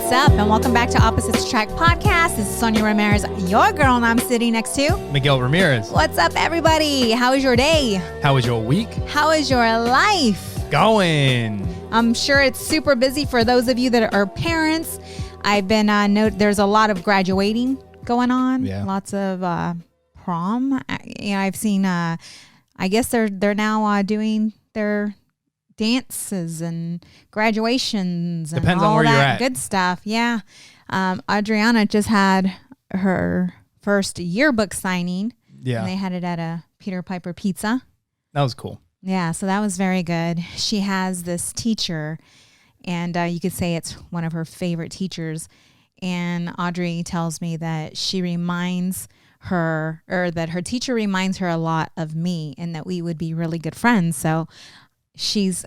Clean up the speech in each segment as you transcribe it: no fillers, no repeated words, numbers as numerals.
What's up? And welcome back to Opposites Attract Podcast. This is Sonja Ramirez, your girl, and I'm sitting next to Miguel Ramirez. What's up, everybody? How is your day? How was your week? How is your life? Going. I'm sure it's super busy for those of you that are parents. I've been there's a lot of graduating going on. Yeah. Lots of prom. I've seen. I guess they're now doing their dances and graduations and Depends all on where that you're at. Good stuff. Yeah. Adriana just had her first yearbook signing. Yeah. And they had it at a Peter Piper Pizza. That was cool. Yeah. So that was very good. She has this teacher, and you could say it's one of her favorite teachers. And Audrey tells me that she reminds her, or that her teacher reminds her a lot of me, and that we would be really good friends. So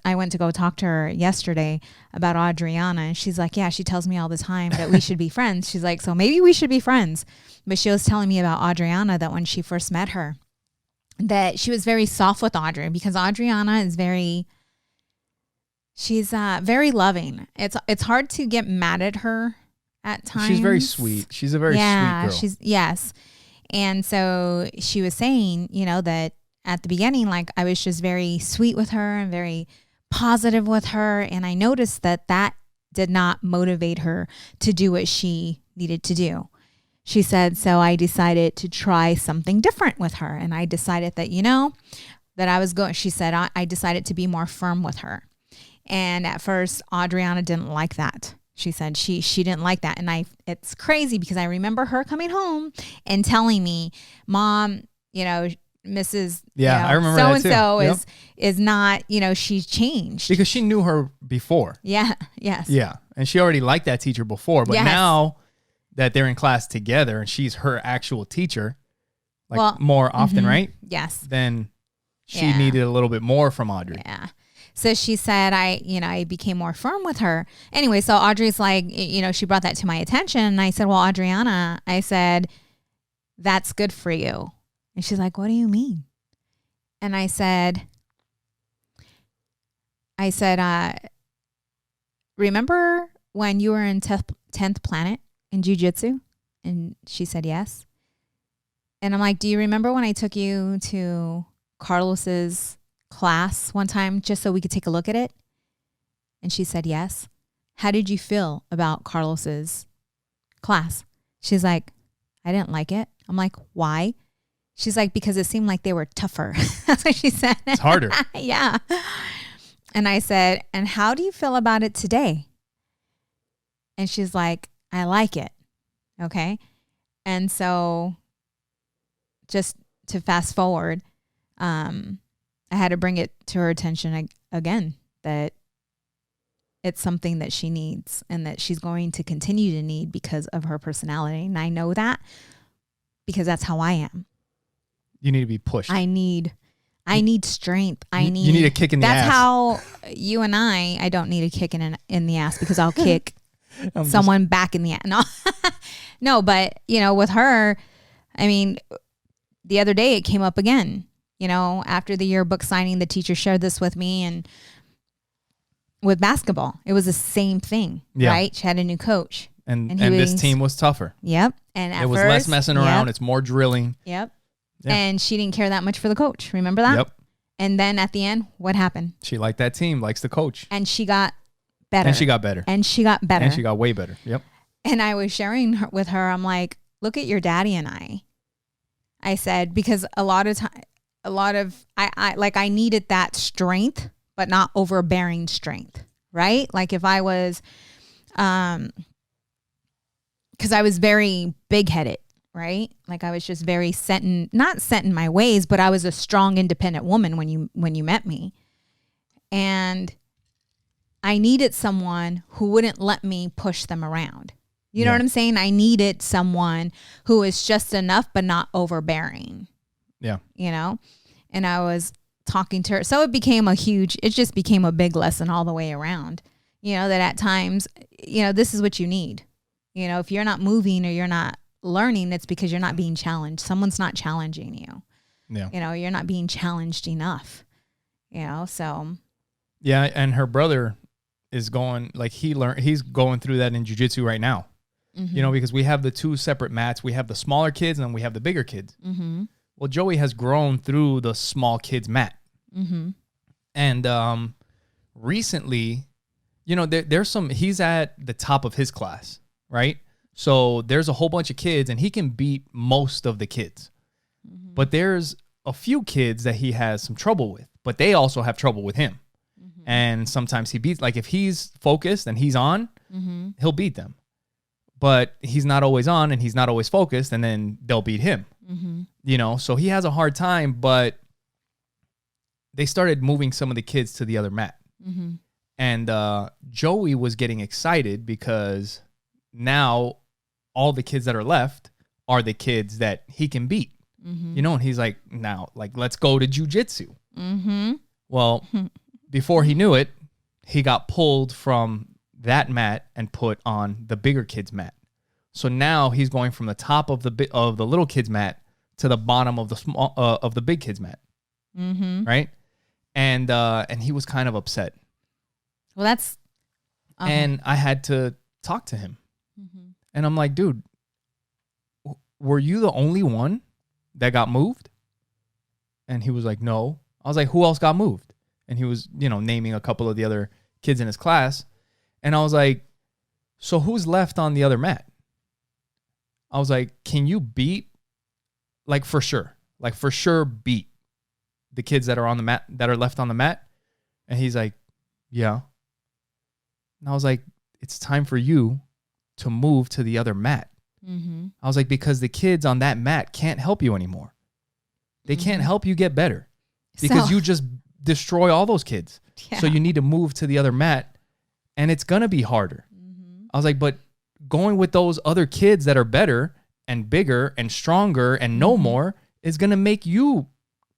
I went to go talk to her yesterday about Adriana, and she's like, yeah, she tells me all the time that we should be friends. She's like, so maybe we should be friends. But she was telling me about Adriana, that when she first met her, that she was very soft with Audrey, because Adriana is she's very loving. It's hard to get mad at her at times. She's very sweet. She's a very sweet girl. Yes. And so she was saying, that at the beginning, like, I was just very sweet with her and very positive with her. And I noticed that did not motivate her to do what she needed to do. She said, so I decided to try something different with her. And I decided that, that I was going, she said, I decided to be more firm with her. And at first, Adriana didn't like that. She said she didn't like that. And it's crazy, because I remember her coming home and telling me, Mom, Mrs. I remember so-and-so is not, she's changed. Because she knew her before. Yeah. Yes. Yeah. And she already liked that teacher before. But now that they're in class together and she's her actual teacher, more often, right? Yes. Then she needed a little bit more from Audrey. Yeah. So she said, I became more firm with her. Anyway, so Audrey's like, she brought that to my attention. And I said, well, Adriana, I said, that's good for you. And she's like, what do you mean? And I said, remember when you were in 10th Planet in jiu-jitsu? And she said, yes. And I'm like, do you remember when I took you to Carlos's class one time just so we could take a look at it? And she said, yes. How did you feel about Carlos's class? She's like, I didn't like it. I'm like, why? She's like, because it seemed like they were tougher. That's what she said. It's harder. Yeah. And I said, and how do you feel about it today? And she's like, I like it. Okay. And so just to fast forward, I had to bring it to her attention again, that it's something that she needs and that she's going to continue to need because of her personality. And I know that because that's how I am. You need to be pushed. I need strength. You need a kick in the ass. That's how you and I don't need a kick in the ass, because I'll kick someone back in the ass. No, but with her, I mean, the other day it came up again. After the yearbook signing, the teacher shared this with me, and with basketball, it was the same thing, right? She had a new coach. And this team was tougher. Yep. And it was less messing around. It's more drilling. Yep. Yeah. And she didn't care that much for the coach. Remember that? Yep. And then at the end, what happened? She liked that team, likes the coach. And she got better. And she got better. And she got better. And she got way better. Yep. And I was sharing with her, I'm like, look at your daddy and I said, because I needed that strength, but not overbearing strength, right? Like if I was, because I was very big-headed, right? Like I was just very not set in my ways, but I was a strong, independent woman when you met me. And I needed someone who wouldn't let me push them around. You know what I'm saying? I needed someone who was just enough, but not overbearing. Yeah. And I was talking to her. So it just became a big lesson all the way around, that at times, this is what you need. If you're not moving or you're not learning, it's because you're not being challenged. Someone's not challenging you. Yeah. You're not being challenged enough, so. Yeah. And her brother is going, like he's going through that in jiu-jitsu right now. Mm-hmm. You know, because we have the two separate mats. We have the smaller kids and then we have the bigger kids. Mm-hmm. Well, Joey has grown through the small kids mat. Mm-hmm. And recently, you know, he's at the top of his class, right? So there's a whole bunch of kids and he can beat most of the kids. Mm-hmm. But there's a few kids that he has some trouble with, but they also have trouble with him. Mm-hmm. And sometimes he beats, like if he's focused and he's on, mm-hmm. he'll beat them. But he's not always on and he's not always focused, and then they'll beat him. Mm-hmm. You know, so he has a hard time, but they started moving some of the kids to the other mat. Mm-hmm. And Joey was getting excited because now all the kids that are left are the kids that he can beat. Mm-hmm. You know, and he's like, now, like, let's go to jiu-jitsu. Mm-hmm. Well, before he knew it, he got pulled from that mat and put on the bigger kids mat. So now he's going from the top of the little kids mat to the bottom of the big kids mat. Mm-hmm. Right? And he was kind of upset. Well, that's and I had to talk to him. Mm-hmm. And I'm like, dude, were you the only one that got moved? And he was like, no. I was like, who else got moved? And he was, you know, naming a couple of the other kids in his class. And I was like, so who's left on the other mat? I was like, can you beat, like for sure beat the kids that are on the mat, that are left on the mat? And he's like, yeah. And I was like, it's time for you to move to the other mat. Mm-hmm. I was like, because the kids on that mat can't help you anymore. They mm-hmm. can't help you get better because you just destroy all those kids. Yeah. So you need to move to the other mat. And it's going to be harder. Mm-hmm. I was like, but going with those other kids that are better and bigger and stronger and know mm-hmm. more is going to make you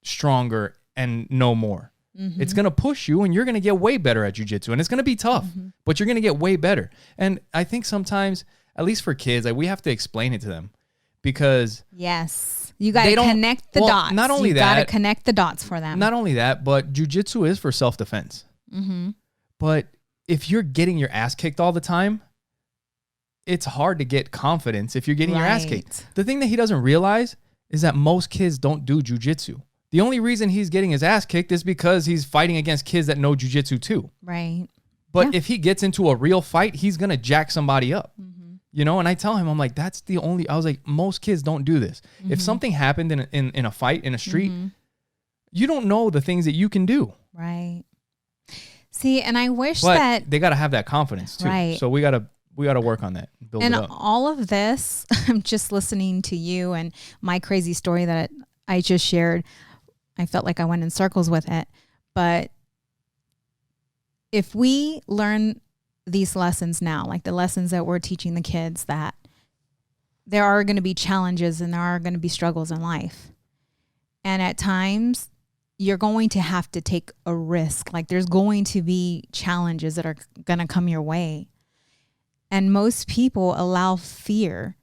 stronger and know more. Mm-hmm. It's going to push you and you're going to get way better at jiu-jitsu. And it's going to be tough, mm-hmm. but you're going to get way better. And I think sometimes, at least for kids, like we have to explain it to them because... Yes. You got to connect the dots. Not only you that... got to connect the dots for them. Not only that, but jiu-jitsu is for self-defense. Mm-hmm. But... if you're getting your ass kicked all the time, it's hard to get confidence if you're getting your ass kicked. The thing that he doesn't realize is that most kids don't do jiu-jitsu. The only reason he's getting his ass kicked is because he's fighting against kids that know jiu-jitsu too. Right. But if he gets into a real fight, he's going to jack somebody up. Mm-hmm. You know, and I tell him, I'm like, I was like, most kids don't do this. Mm-hmm. If something happened in a fight in a street, mm-hmm. you don't know the things that you can do. Right. See, and I wish but that they got to have that confidence too. Right. So we got to work on that. Build and it up. All of this, I'm just listening to you and my crazy story that I just shared. I felt like I went in circles with it. But if we learn these lessons now, like the lessons that we're teaching the kids, that there are going to be challenges and there are going to be struggles in life. And at times, you're going to have to take a risk. Like there's going to be challenges that are going to come your way. And most people allow fear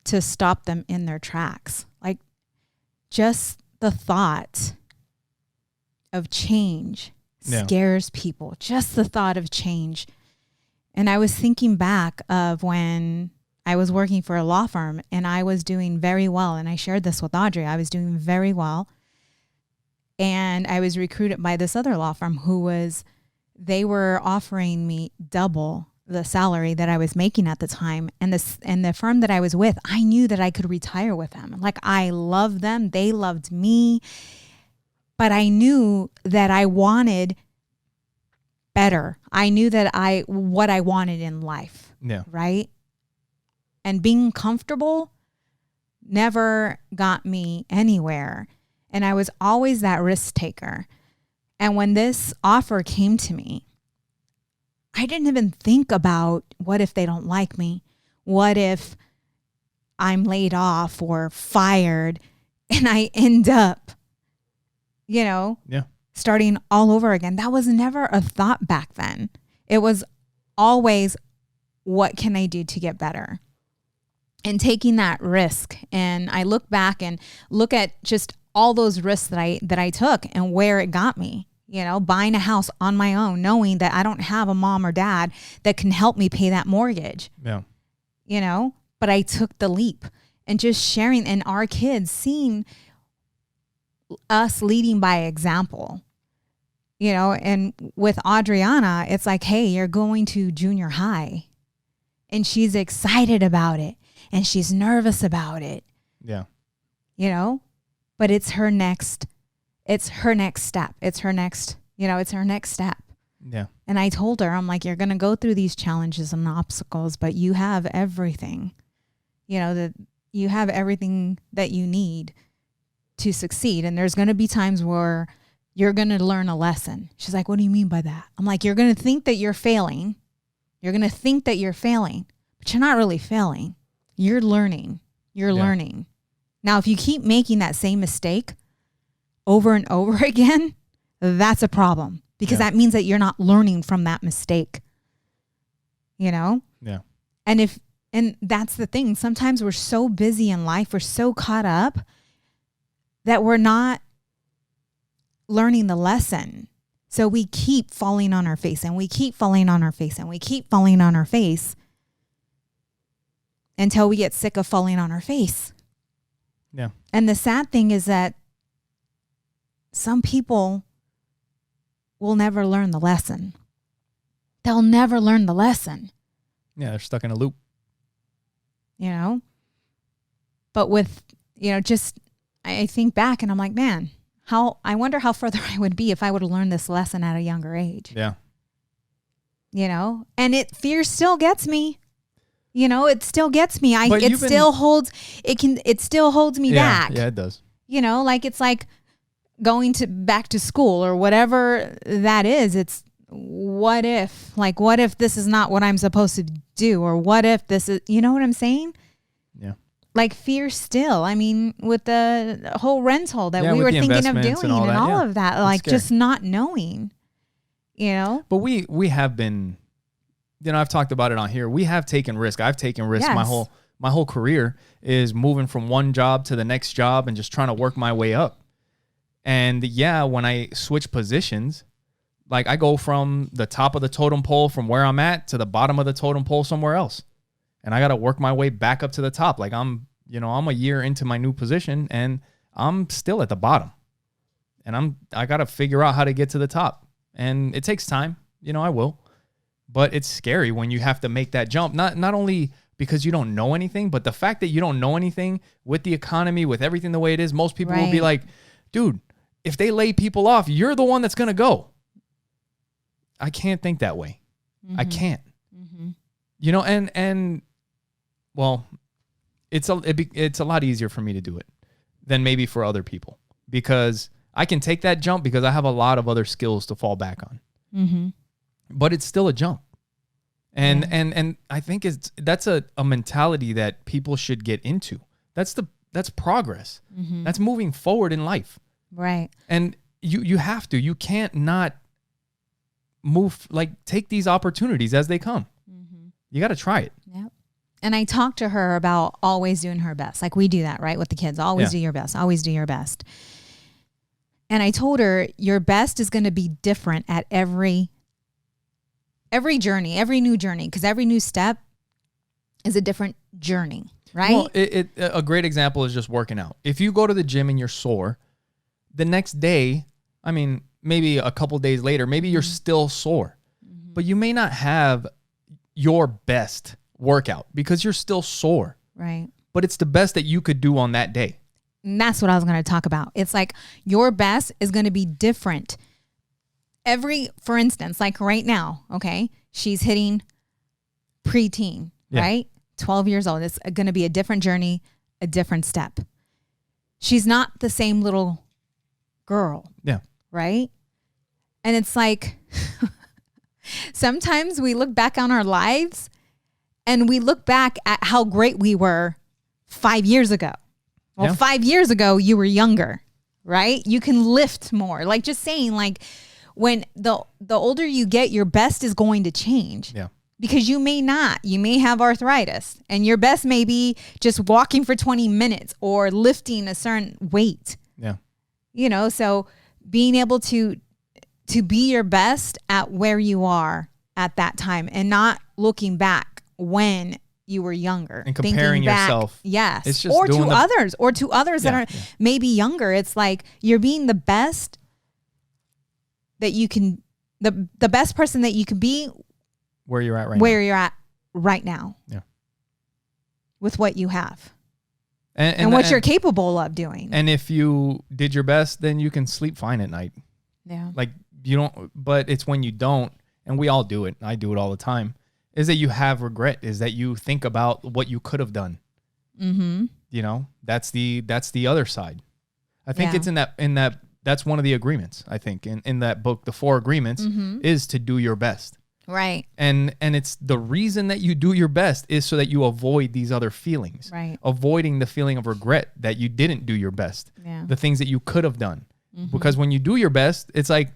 to stop them in their tracks. Like just the thought of change scares people. Just the thought of change. And I was thinking back of when I was working for a law firm and I was doing very well. And I shared this with Audrey. I was doing very well. And I was recruited by this other law firm they were offering me double the salary that I was making at the time. And the firm that I was with, I knew that I could retire with them. Like I loved them. They loved me. But I knew that I wanted better. I knew that what I wanted in life. Yeah. Right. And being comfortable never got me anywhere. And I was always that risk taker. And when this offer came to me, I didn't even think about what if they don't like me? What if I'm laid off or fired and I end up, starting all over again? That was never a thought back then. It was always, what can I do to get better? And taking that risk. And I look back and look at just all those risks that I took and where it got me. buying a house on my own, knowing that I don't have a mom or dad that can help me pay that mortgage. Yeah. But I took the leap, and just sharing, and our kids seeing us leading by example, and with Adriana, it's like, hey, you're going to junior high, and she's excited about it and she's nervous about it. Yeah. But it's her next step. It's her next step. Yeah. And I told her, I'm like, you're going to go through these challenges and obstacles, but you have everything, that you have everything that you need to succeed. And there's going to be times where you're going to learn a lesson. She's like, what do you mean by that? I'm like, you're going to think that you're failing. You're going to think that you're failing, but you're not really failing. You're learning. You're learning. Now, if you keep making that same mistake over and over again, that's a problem, because that means that you're not learning from that mistake. Yeah. And that's the thing. Sometimes we're so busy in life, we're so caught up that we're not learning the lesson. So we keep falling on our face, and we keep falling on our face, and we keep falling on our face until we get sick of falling on our face. Yeah. And the sad thing is that some people will never learn the lesson. They'll never learn the lesson. Yeah, they're stuck in a loop. But with, I think back and I'm like, man, I wonder how further I would be if I would have learned this lesson at a younger age. Yeah. And fear still gets me. It still gets me. It still holds me back. Yeah, it does. It's like going back to school or whatever that is. It's what if this is not what I'm supposed to do, or what if this is, you know what I'm saying? Yeah. Like fear still. I mean, with the whole rental that we were thinking of doing and all of that, like just not knowing, But we have been, I've talked about it on here. We have taken risk. I've taken risks. Yes. My whole career is moving from one job to the next job and just trying to work my way up. And when I switch positions, like I go from the top of the totem pole from where I'm at to the bottom of the totem pole somewhere else. And I got to work my way back up to the top. Like I'm a year into my new position and I'm still at the bottom. And I got to figure out how to get to the top. And it takes time, I will. But it's scary when you have to make that jump. Not only because you don't know anything, but the fact that you don't know anything with the economy, with everything the way it is, most people will be like, dude, if they lay people off, you're the one that's going to go. I can't think that way. Mm-hmm. I can't. Mm-hmm. And well, it's a lot easier for me to do it than maybe for other people, because I can take that jump because I have a lot of other skills to fall back on. Mm-hmm. But it's still a jump. And I think that's a mentality that people should get into. That's progress. Mm-hmm. That's moving forward in life. Right. And you have to. You can't not move, take these opportunities as they come. Mm-hmm. You got to try it. Yep. And I talked to her about always doing her best. Like we do that, right? With the kids. Always do your best. Always do your best. And I told her your best is going to be different at every journey, every new journey, because every new step is a different journey, right? Well, a great example is just working out. If you go to the gym and you're sore, the next day, I mean, maybe a couple days later, maybe you're still sore, but you may not have your best workout because you're still sore. Right. But it's the best that you could do on that day. And that's what I was going to talk about. It's like your best is going to be different. For instance, like right now, okay, she's hitting preteen, right? 12 years old. It's going to be a different journey, a different step. She's not the same little girl. Yeah. Right? And it's like sometimes we look back on our lives and we look back at how great we were 5 years ago. Well, 5 years ago, you were younger, right? You can lift more. Like just saying, like, when the older you get, your best is going to change. Yeah. Because you may have arthritis and your best may be just walking for 20 minutes or lifting a certain weight. Yeah. So being able to to be your best at where you are at that time and not looking back when you were younger and comparing yourself. Yes. It's just or to others that are maybe younger. It's like you're being the best that you can, the best person that you can be where you're at right now. Yeah. With what you have. And what you're capable of doing. And if you did your best, then you can sleep fine at night. Yeah. Like you don't, but it's when you don't, and we all do it. I do it all the time. Is that you have regret? Is that you think about what you could have done? Mm-hmm. You know, that's the other side. I think it's in that. That's one of the agreements. I think in that book, the 4 agreements is to do your best. Right. And it's the reason that you do your best is so that you avoid these other feelings. Right. Avoiding the feeling of regret that you didn't do your best. Yeah. The things that you could have done. Because when you do your best, it's like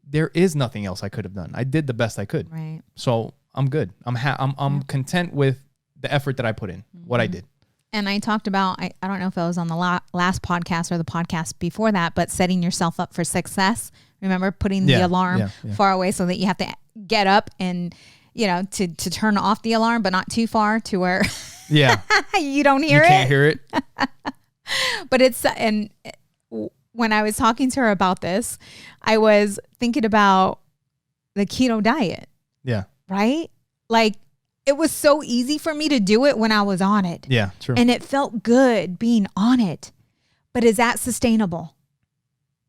there is nothing else I could have done. I did the best I could. Right. So I'm good. I'm content with the effort that I put in, what I did. And I talked about, I don't know if it was on the last podcast or the podcast before that, but setting yourself up for success. Remember putting the alarm far away so that you have to get up and, to turn off the alarm, but not too far to where you don't hear it. You can't hear it. But and when I was talking to her about this, I was thinking about the keto diet. Yeah. Right? Like it was so easy for me to do it when I was on it. Yeah, true. And it felt good being on it. But is that sustainable?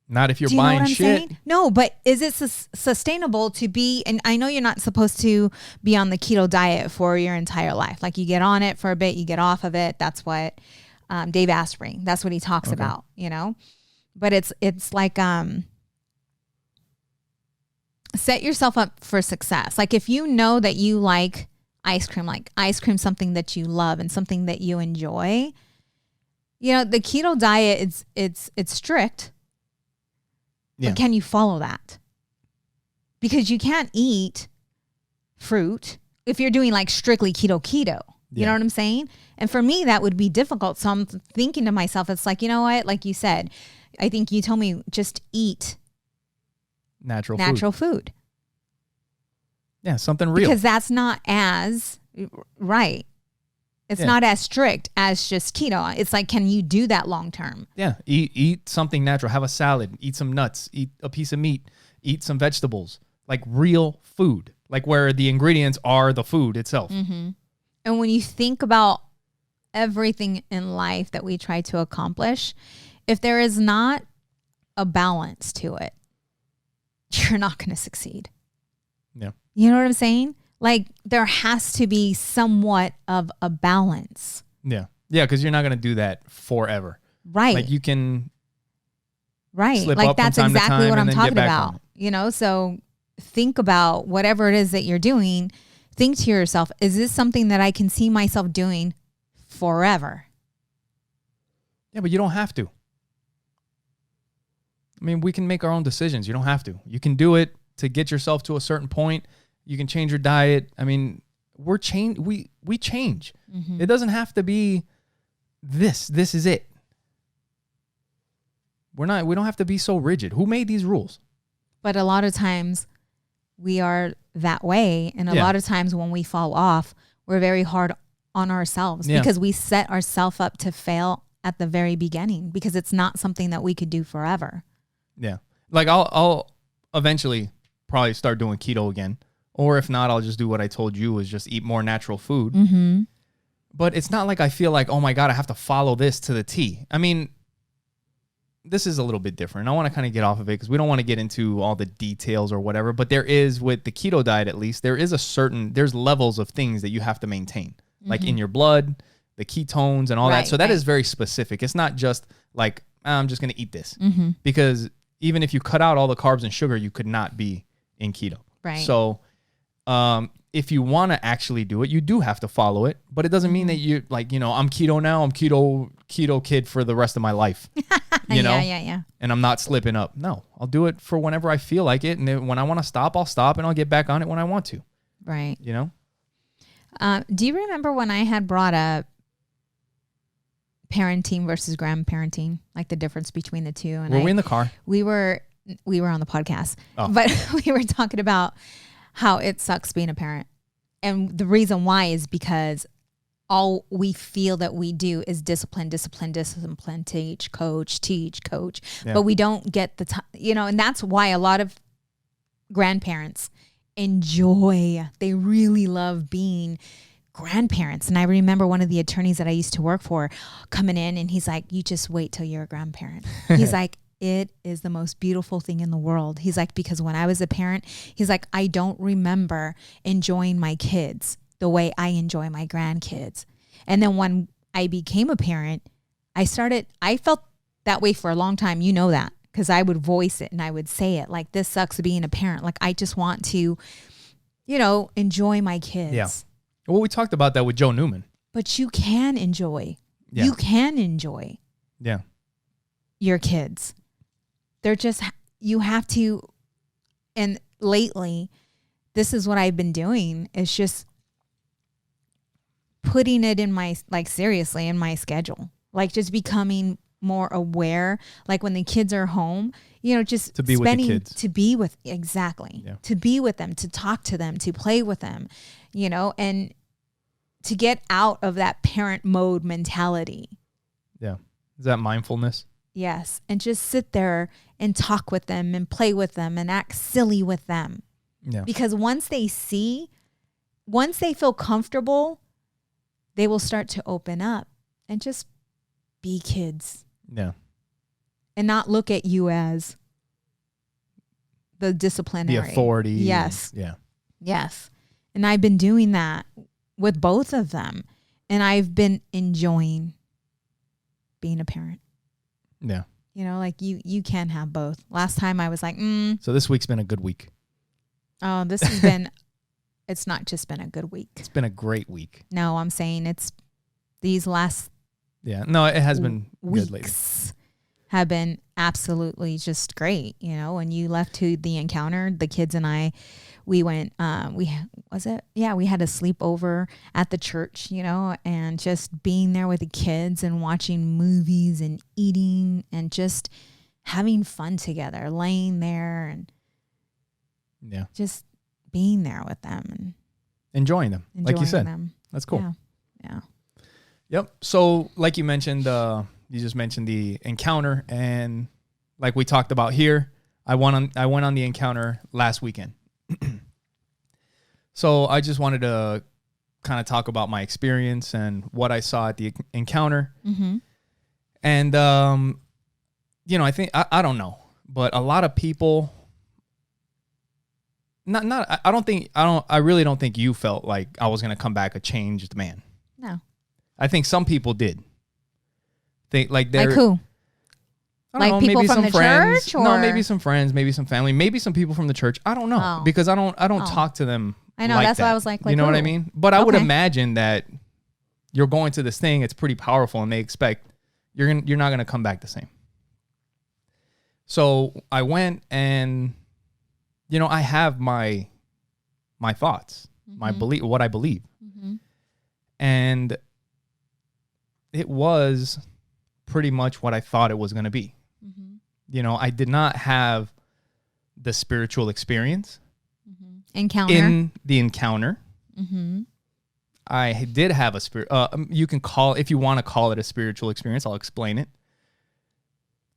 Not if you're buying shit. Saying? No, but is it sustainable to be, and I know you're not supposed to be on the keto diet for your entire life. Like you get on it for a bit, you get off of it. That's what Dave Asprey, that's what he talks about, But it's like set yourself up for success. Like if you know that you like ice cream, something that you love and something that you enjoy, the keto diet, it's strict. Yeah. But can you follow that? Because you can't eat fruit if you're doing like strictly keto. You know what I'm saying? And for me, that would be difficult. So I'm thinking to myself, it's like, you know what? Like you said, I think you told me just eat natural food. Yeah, something real. Because that's not as right. It's not as strict as just keto. It's like, can you do that long term? Yeah, eat something natural. Have a salad. Eat some nuts. Eat a piece of meat. Eat some vegetables. Like real food. Like where the ingredients are the food itself. Mm-hmm. And when you think about everything in life that we try to accomplish, if there is not a balance to it, you're not going to succeed. Yeah. You know what I'm saying? Like there has to be somewhat of a balance. Yeah. Yeah. Cause you're not going to do that forever. Right. Like you can. Right. Slip like up that's from time exactly to time what I'm and then talking get back about. on it. So think about whatever it is that you're doing. Think to yourself, is this something that I can see myself doing forever? Yeah, but you don't have to. I mean, we can make our own decisions. You don't have to. You can do it to get yourself to a certain point. You can change your diet. I mean, we change. Mm-hmm. It doesn't have to be this. This is it. We don't have to be so rigid. Who made these rules? But a lot of times we are that way. And a lot of times when we fall off, we're very hard on ourselves because we set ourselves up to fail at the very beginning because it's not something that we could do forever. Yeah. Like I'll eventually probably start doing keto again. Or if not, I'll just do what I told you is just eat more natural food. Mm-hmm. But it's not like I feel like, oh my God, I have to follow this to the T. I mean, this is a little bit different. I want to kind of get off of it because we don't want to get into all the details or whatever. But there is, with the keto diet at least, there's levels of things that you have to maintain. Like in your blood, the ketones and all that. So that is very specific. It's not just like, I'm just going to eat this. Mm-hmm. Because even if you cut out all the carbs and sugar, you could not be in keto. Right. So if you want to actually do it, you do have to follow it. But it doesn't mean that you like, I'm keto now. I'm keto kid for the rest of my life. Yeah. And I'm not slipping up. No, I'll do it for whenever I feel like it. And then when I want to stop, I'll stop and I'll get back on it when I want to. Right. Do you remember when I had brought up parenting versus grandparenting, like the difference between the two? And were we in the car? We were we were on the podcast, Oh. but we were talking about how it sucks being a parent. And the reason why is because all we feel that we do is discipline, teach, coach. Yeah. But we don't get the time, and that's why a lot of grandparents they really love being grandparents. And I remember one of the attorneys that I used to work for coming in, and he's like, you just wait till you're a grandparent. He's like, it is the most beautiful thing in the world. He's like, because when I was a parent, he's like, I don't remember enjoying my kids the way I enjoy my grandkids. And then when I became a parent, I felt that way for a long time. You know that, because I would voice it and I would say it like, this sucks being a parent. Like, I just want to, enjoy my kids. Yeah. Well, we talked about that with Joe Newman. But you can enjoy. Yeah. You can enjoy Yeah. your kids. They're just, you have to. And lately, this is what I've been doing, is just putting it in my, seriously in my schedule, just becoming more aware, when the kids are home, just To be with the kids. to be with, exactly. Yeah. To be with them, to talk to them, to play with them, and to get out of that parent mode mentality. Yeah. Is that mindfulness? Yes. And just sit there and talk with them and play with them and act silly with them. Yeah. Because once they feel comfortable, they will start to open up and just be kids. Yeah. And not look at you as the disciplinary. The authority. Yes. Yeah. Yes. And I've been doing that with both of them. And I've been enjoying being a parent. Yeah. You can have both. Last time I was like, So this week's been a good week. oh, this has been, it's not just been a good week. It's been a great week. No, I'm saying it's these last Yeah. No, it has been good lately. weeks have been absolutely just great. When you left to the encounter, the kids and I, we went, we had a sleepover at the church, and just being there with the kids and watching movies and eating and just having fun together, laying there and just being there with them and enjoying them. Like you said, them. That's cool. Yeah. Yep. So like you mentioned, you just mentioned the encounter, and like we talked about here, I went on the encounter last weekend. So I just wanted to kind of talk about my experience and what I saw at the encounter. Mm-hmm. And, I think, I don't know, but a lot of people, I really don't think you felt like I was going to come back a changed man. No. I think some people did. Think like they're Like who? I don't Like know, people maybe from some the friends. church, No, or- maybe some friends, maybe some family, maybe some people from the church. I don't know Oh. because I don't Oh. talk to them. I know, like that's why that. I was like you know what I who? mean? But I would Okay. imagine that you're going to this thing. It's pretty powerful, and they expect you're not gonna come back the same. So I went, and I have my thoughts, my belief, what I believe, Mm-hmm. and it was pretty much what I thought it was gonna be. Mm-hmm. I did not have the spiritual experience Encounter. in the encounter. Mm-hmm. I did have a spirit. You can if you want to call it a spiritual experience, I'll explain it.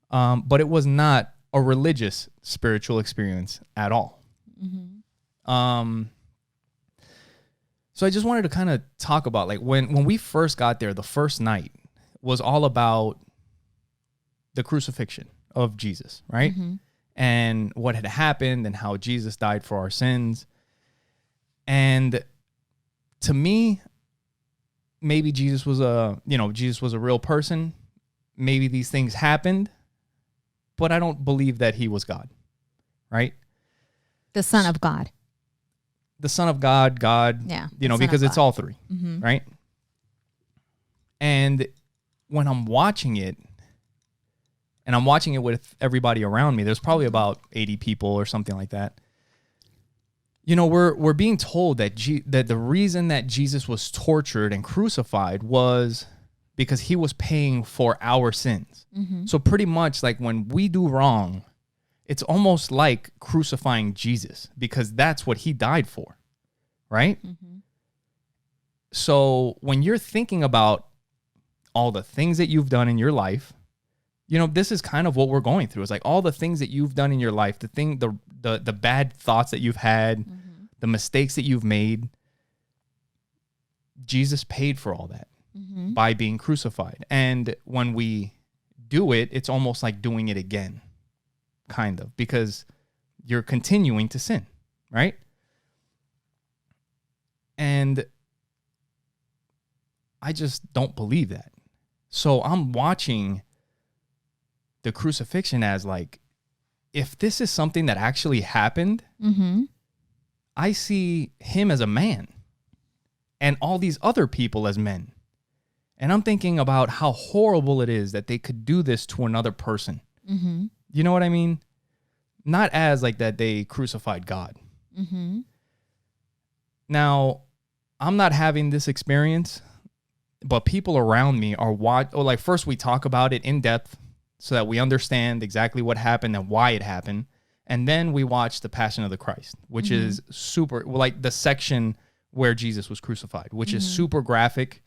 But it was not a religious spiritual experience at all. Mm-hmm. So I just wanted to kind of talk about when we first got there, the first night was all about the crucifixion of Jesus, right? Mm-hmm. And what had happened and how Jesus died for our sins. And to me, maybe Jesus was a real person. Maybe these things happened, but I don't believe that he was God, right? The Son of God. The Son of God, Yeah. the Son because of it's God. all three, Mm-hmm. right? And when I'm watching it, and I'm watching it with everybody around me, there's probably about 80 people or something like that. We're being told that that the reason that Jesus was tortured and crucified was because he was paying for our sins. Mm-hmm. So pretty much like when we do wrong, it's almost like crucifying Jesus because that's what he died for, right? Mm-hmm. So when you're thinking about all the things that you've done in your life, you know, this is kind of what we're going through. It's like all the things that you've done in your life, the bad thoughts that you've had, mm-hmm. the mistakes that you've made. Jesus paid for all that mm-hmm. by being crucified. And when we do it, it's almost like doing it again, kind of, because you're continuing to sin, right? And I just don't believe that. So I'm watching the crucifixion as like, if this is something that actually happened, mm-hmm. I see him as a man and all these other people as men. And I'm thinking about how horrible it is that they could do this to another person. Mm-hmm. You know what I mean? Not as like that they crucified God. Mm-hmm. Now, I'm not having this experience, but people around me are like first we talk about it in depth so that we understand exactly what happened and why it happened. And then we watch The Passion of the Christ, which mm-hmm. is super, like the section where Jesus was crucified, which mm-hmm. is super graphic.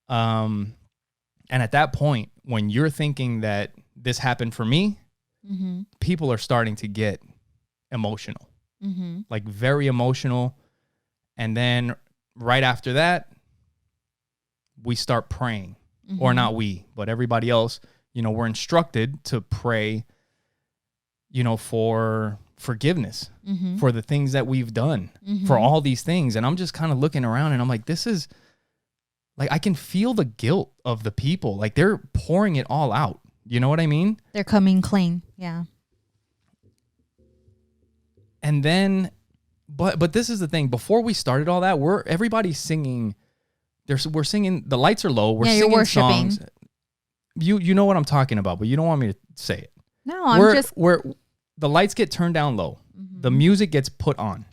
And at that point, when you're thinking that this happened for me, mm-hmm. people are starting to get emotional, mm-hmm. like very emotional. And then right after that, we start praying, mm-hmm. or not we, but everybody else, you know, we're instructed to pray, you know, for forgiveness, mm-hmm. for the things that we've done, mm-hmm. for all these things. And I'm just kind of looking around and I'm like, this is like, I can feel the guilt of the people. Like they're pouring it all out. You know what I mean? They're coming clean. Yeah. And then, but this is the thing. Before we started all that, everybody's singing. We're singing. The lights are low. We're singing songs. You know what I'm talking about, but you don't want me to say it. No, the lights get turned down low. Mm-hmm. The music gets put on,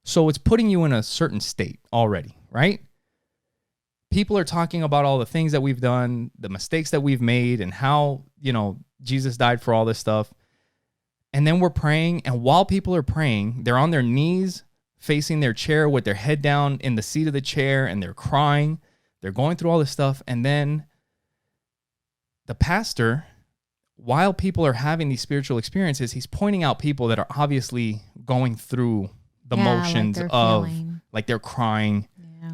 so it's putting you in a certain state already, right? People are talking about all the things that we've done, the mistakes that we've made, and how, you know, Jesus died for all this stuff. And then we're praying, and while people are praying, they're on their knees facing their chair with their head down in the seat of the chair, and they're crying. They're going through all this stuff. And then the pastor, while people are having these spiritual experiences, he's pointing out people that are obviously going through the motions like of feeling. Like they're crying. Yeah.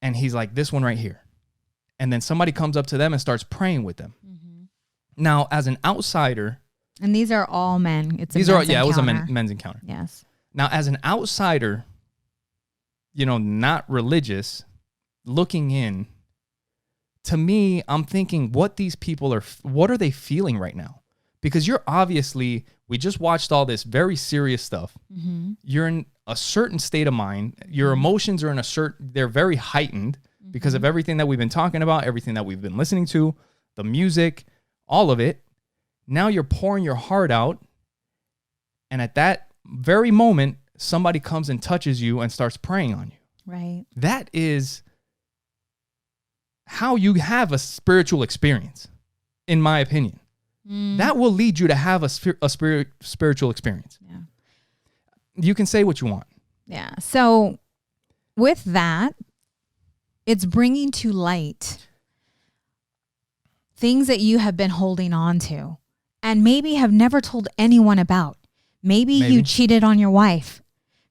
And he's like, this one right here. And then somebody comes up to them and starts praying with them. Mm-hmm. Now, as an outsider. And these are all men. It was a men's encounter. Yes. Now, as an outsider, you know, not religious, looking in, to me, I'm thinking what are they feeling right now? Because we just watched all this very serious stuff. Mm-hmm. You're in a certain state of mind. Your emotions are they're very heightened mm-hmm. because of everything that we've been talking about, everything that we've been listening to, the music, all of it. Now you're pouring your heart out. And at that very moment, somebody comes and touches you and starts praying on you. Right. That is how you have a spiritual experience, in my opinion. That will lead you to have a spiritual experience. Yeah. You can say what you want. Yeah. So with that, it's bringing to light things that you have been holding on to and maybe have never told anyone about. Maybe you cheated on your wife.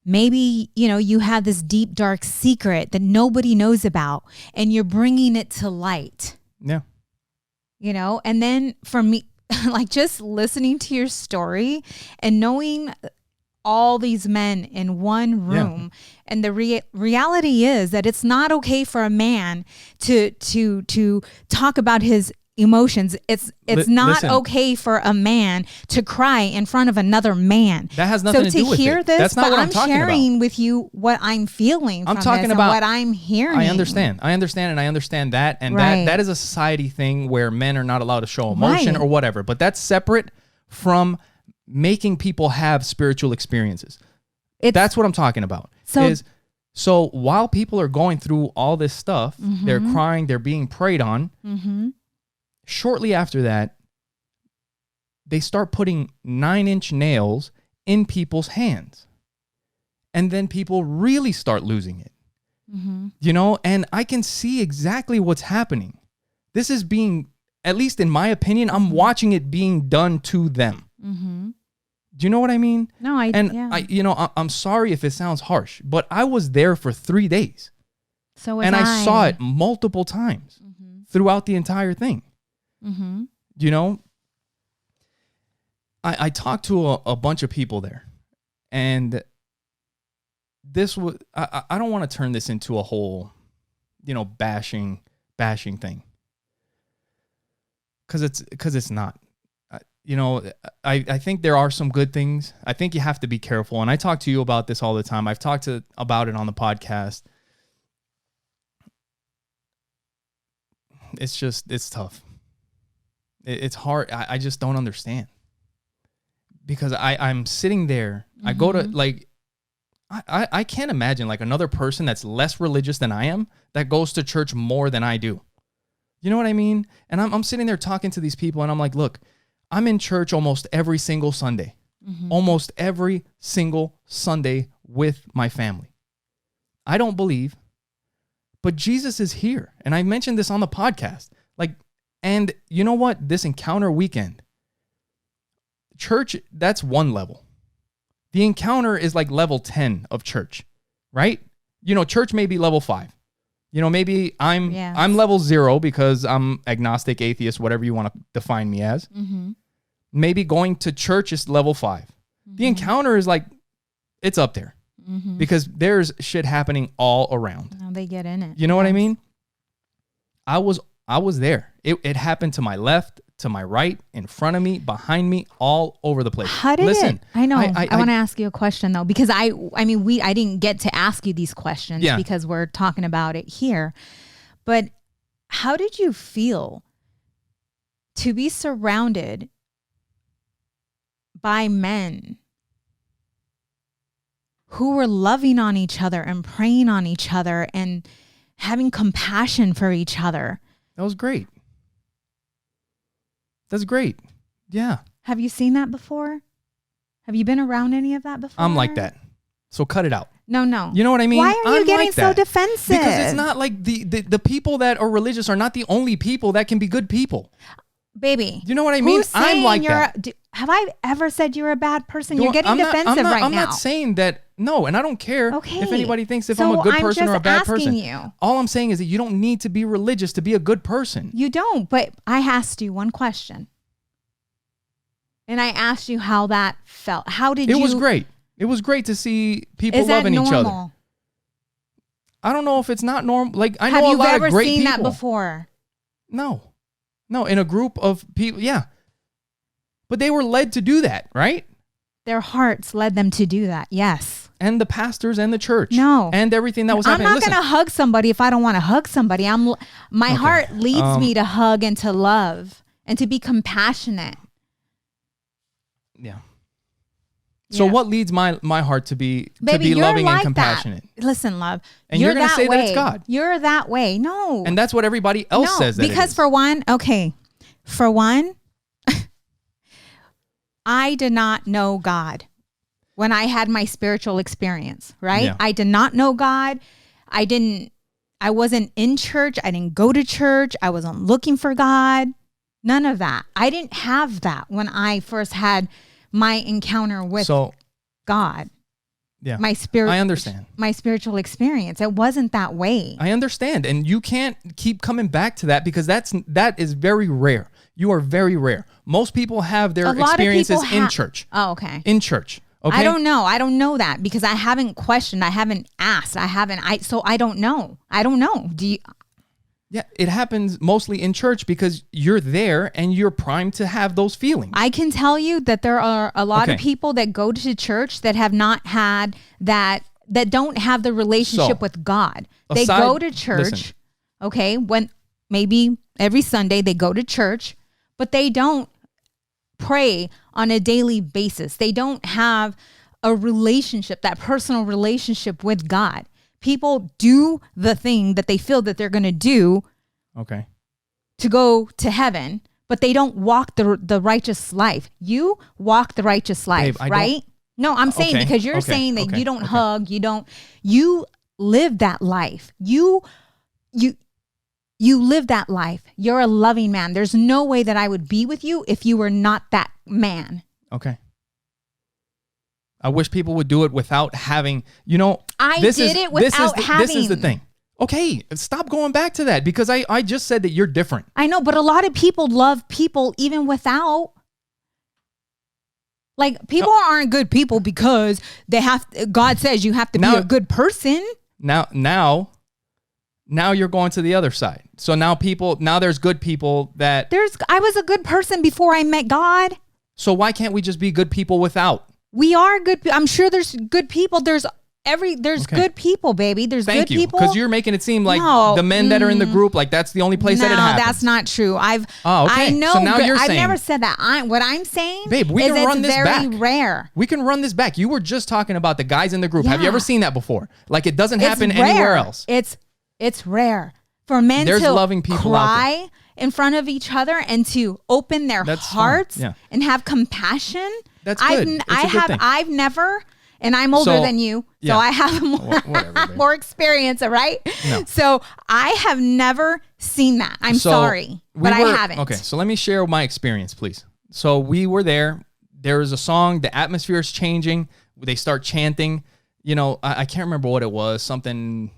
Maybe, you know, you have this deep, dark secret that nobody knows about and you're bringing it to light. Yeah. You know, and then for me, like just listening to your story and knowing all these men in one room, and the reality is that it's not okay for a man to talk about his emotions. It's not okay for a man to cry in front of another man. That has nothing to do with it. So to hear this, that's not what I'm talking about. sharing with you what I'm feeling from I'm talking this about and what I'm hearing. I understand, and I understand that, and right. that is a society thing where men are not allowed to show emotion or whatever. But that's separate from making people have spiritual experiences. That's what I'm talking about. So while people are going through all this stuff, mm-hmm. they're crying, they're being prayed on. Mm-hmm. Shortly after that, they start putting 9-inch nails in people's hands. And then people really start losing it. You know, and I can see exactly what's happening. This is being, at least in my opinion, I'm watching it being done to them. Do you know what I mean? No, I'm sorry if it sounds harsh, but I was there for 3 days. So was I saw it multiple times throughout the entire thing. You know, I talked to a bunch of people there, and this was, I don't want to turn this into a whole, you know, bashing thing. Cause it's not, you know, I think there are some good things. I think you have to be careful. And I talk to you about this all the time. I've talked about it on the podcast. It's tough. It's hard. I just don't understand, because I'm sitting there. I go to, like, I can't imagine like another person that's less religious than I am that goes to church more than I do. You know what I mean? And I'm sitting there talking to these people, and I'm like, look, I'm in church almost every single Sunday. Almost every single Sunday with my family. I don't believe, but Jesus is here. And I mentioned this on the podcast. Like, and you know what? This encounter weekend, church, that's one level. The encounter is like level 10 of church, right? You know, church may be level 5. You know, maybe I'm level 0 because I'm agnostic, atheist, whatever you want to define me as. Maybe going to church is level 5. The encounter is like, it's up there because there's shit happening all around. Oh, they get in it. You know what I mean? I was there. It happened to my left, to my right, in front of me, behind me, all over the place. How did it? I know. I want to ask you a question though, because I didn't get to ask you these questions because we're talking about it here. But how did you feel to be surrounded by men who were loving on each other and praying on each other and having compassion for each other? That was great. That's great. Yeah. Have you seen that before? Have you been around any of that before? I'm like that. So cut it out. No. You know what I mean? Why are you getting so defensive? Because it's not like the people that are religious are not the only people that can be good people. Baby. You know what I mean? I'm like that. Have I ever said you're a bad person? You're getting defensive right now. I'm not saying that. No, and I don't care if anybody thinks if I'm a good person or a bad person. You. All I'm saying is that you don't need to be religious to be a good person. You don't, but I asked you one question. And I asked you how that felt. How did you... It was great. It was great to see people loving each other. I don't know if it's not normal. Like, I know a lot of great people. Have you ever seen that before? No, in a group of people, yeah. But they were led to do that, right? Their hearts led them to do that, yes. And the pastors and the church. No. And everything that was happening. I'm not going to hug somebody if I don't want to hug somebody. My heart leads me to hug and to love and to be compassionate. Yeah. So what leads my heart to be loving and compassionate? That. Listen, love. And you're going to say that it's God. You're that way. No. And that's what everybody else says that because for one, I did not know God when I had my spiritual experience, right? Yeah. I did not know God. I wasn't in church. I didn't go to church. I wasn't looking for God. None of that. I didn't have that when I first had my encounter with God. Yeah. I understand. My spiritual experience. It wasn't that way. I understand. And you can't keep coming back to that because that is very rare. You are very rare. Most people have their experiences in church. Oh, okay. In church. Okay. I don't know. I don't know that because I haven't questioned. I haven't asked. So I don't know. I don't know. Do you? Yeah, it happens mostly in church because you're there and you're primed to have those feelings. I can tell you that there are a lot of people that go to church that have not had that don't have the relationship with God. They go to church, when maybe every Sunday they go to church, but they don't pray on a daily basis. They don't have a relationship, that personal relationship with God. People do the thing that they feel that they're going to do to go to heaven, but they don't walk the righteous life. You walk the righteous life, Babe, right? No, I'm saying because you're saying that you don't hug, you live that life. You live that life. You're a loving man. There's no way that I would be with you if you were not that man. Okay. I wish people would do it without having, I did it without having. This is the thing. Okay, stop going back to that because I just said that you're different. I know, but a lot of people love people even without. Like, people aren't good people because God says you have to be a good person. Now you're going to the other side. So now there's good people that... I was a good person before I met God. So why can't we just be good people without? We are good. I'm sure there's good people. There's good people, baby. There's Thank good you. people. Because you're making it seem like the men that are in the group, like that's the only place that it happens. No, that's not true. Okay. I know. So now you're saying, I've never said that. What I'm saying, babe, we can run this back. Very rare. We can run this back. You were just talking about the guys in the group. Yeah. Have you ever seen that before? Like it doesn't happen anywhere else. It's rare for men to loving people cry in front of each other and to open their hearts and have compassion. That's good. I've never, and I'm older than you, so I have more experience, right? No. So I have never seen that. I'm sorry, but I haven't. Okay, so let me share my experience, please. So we were there. There was a song. The atmosphere is changing. They start chanting. I can't remember what it was. Something...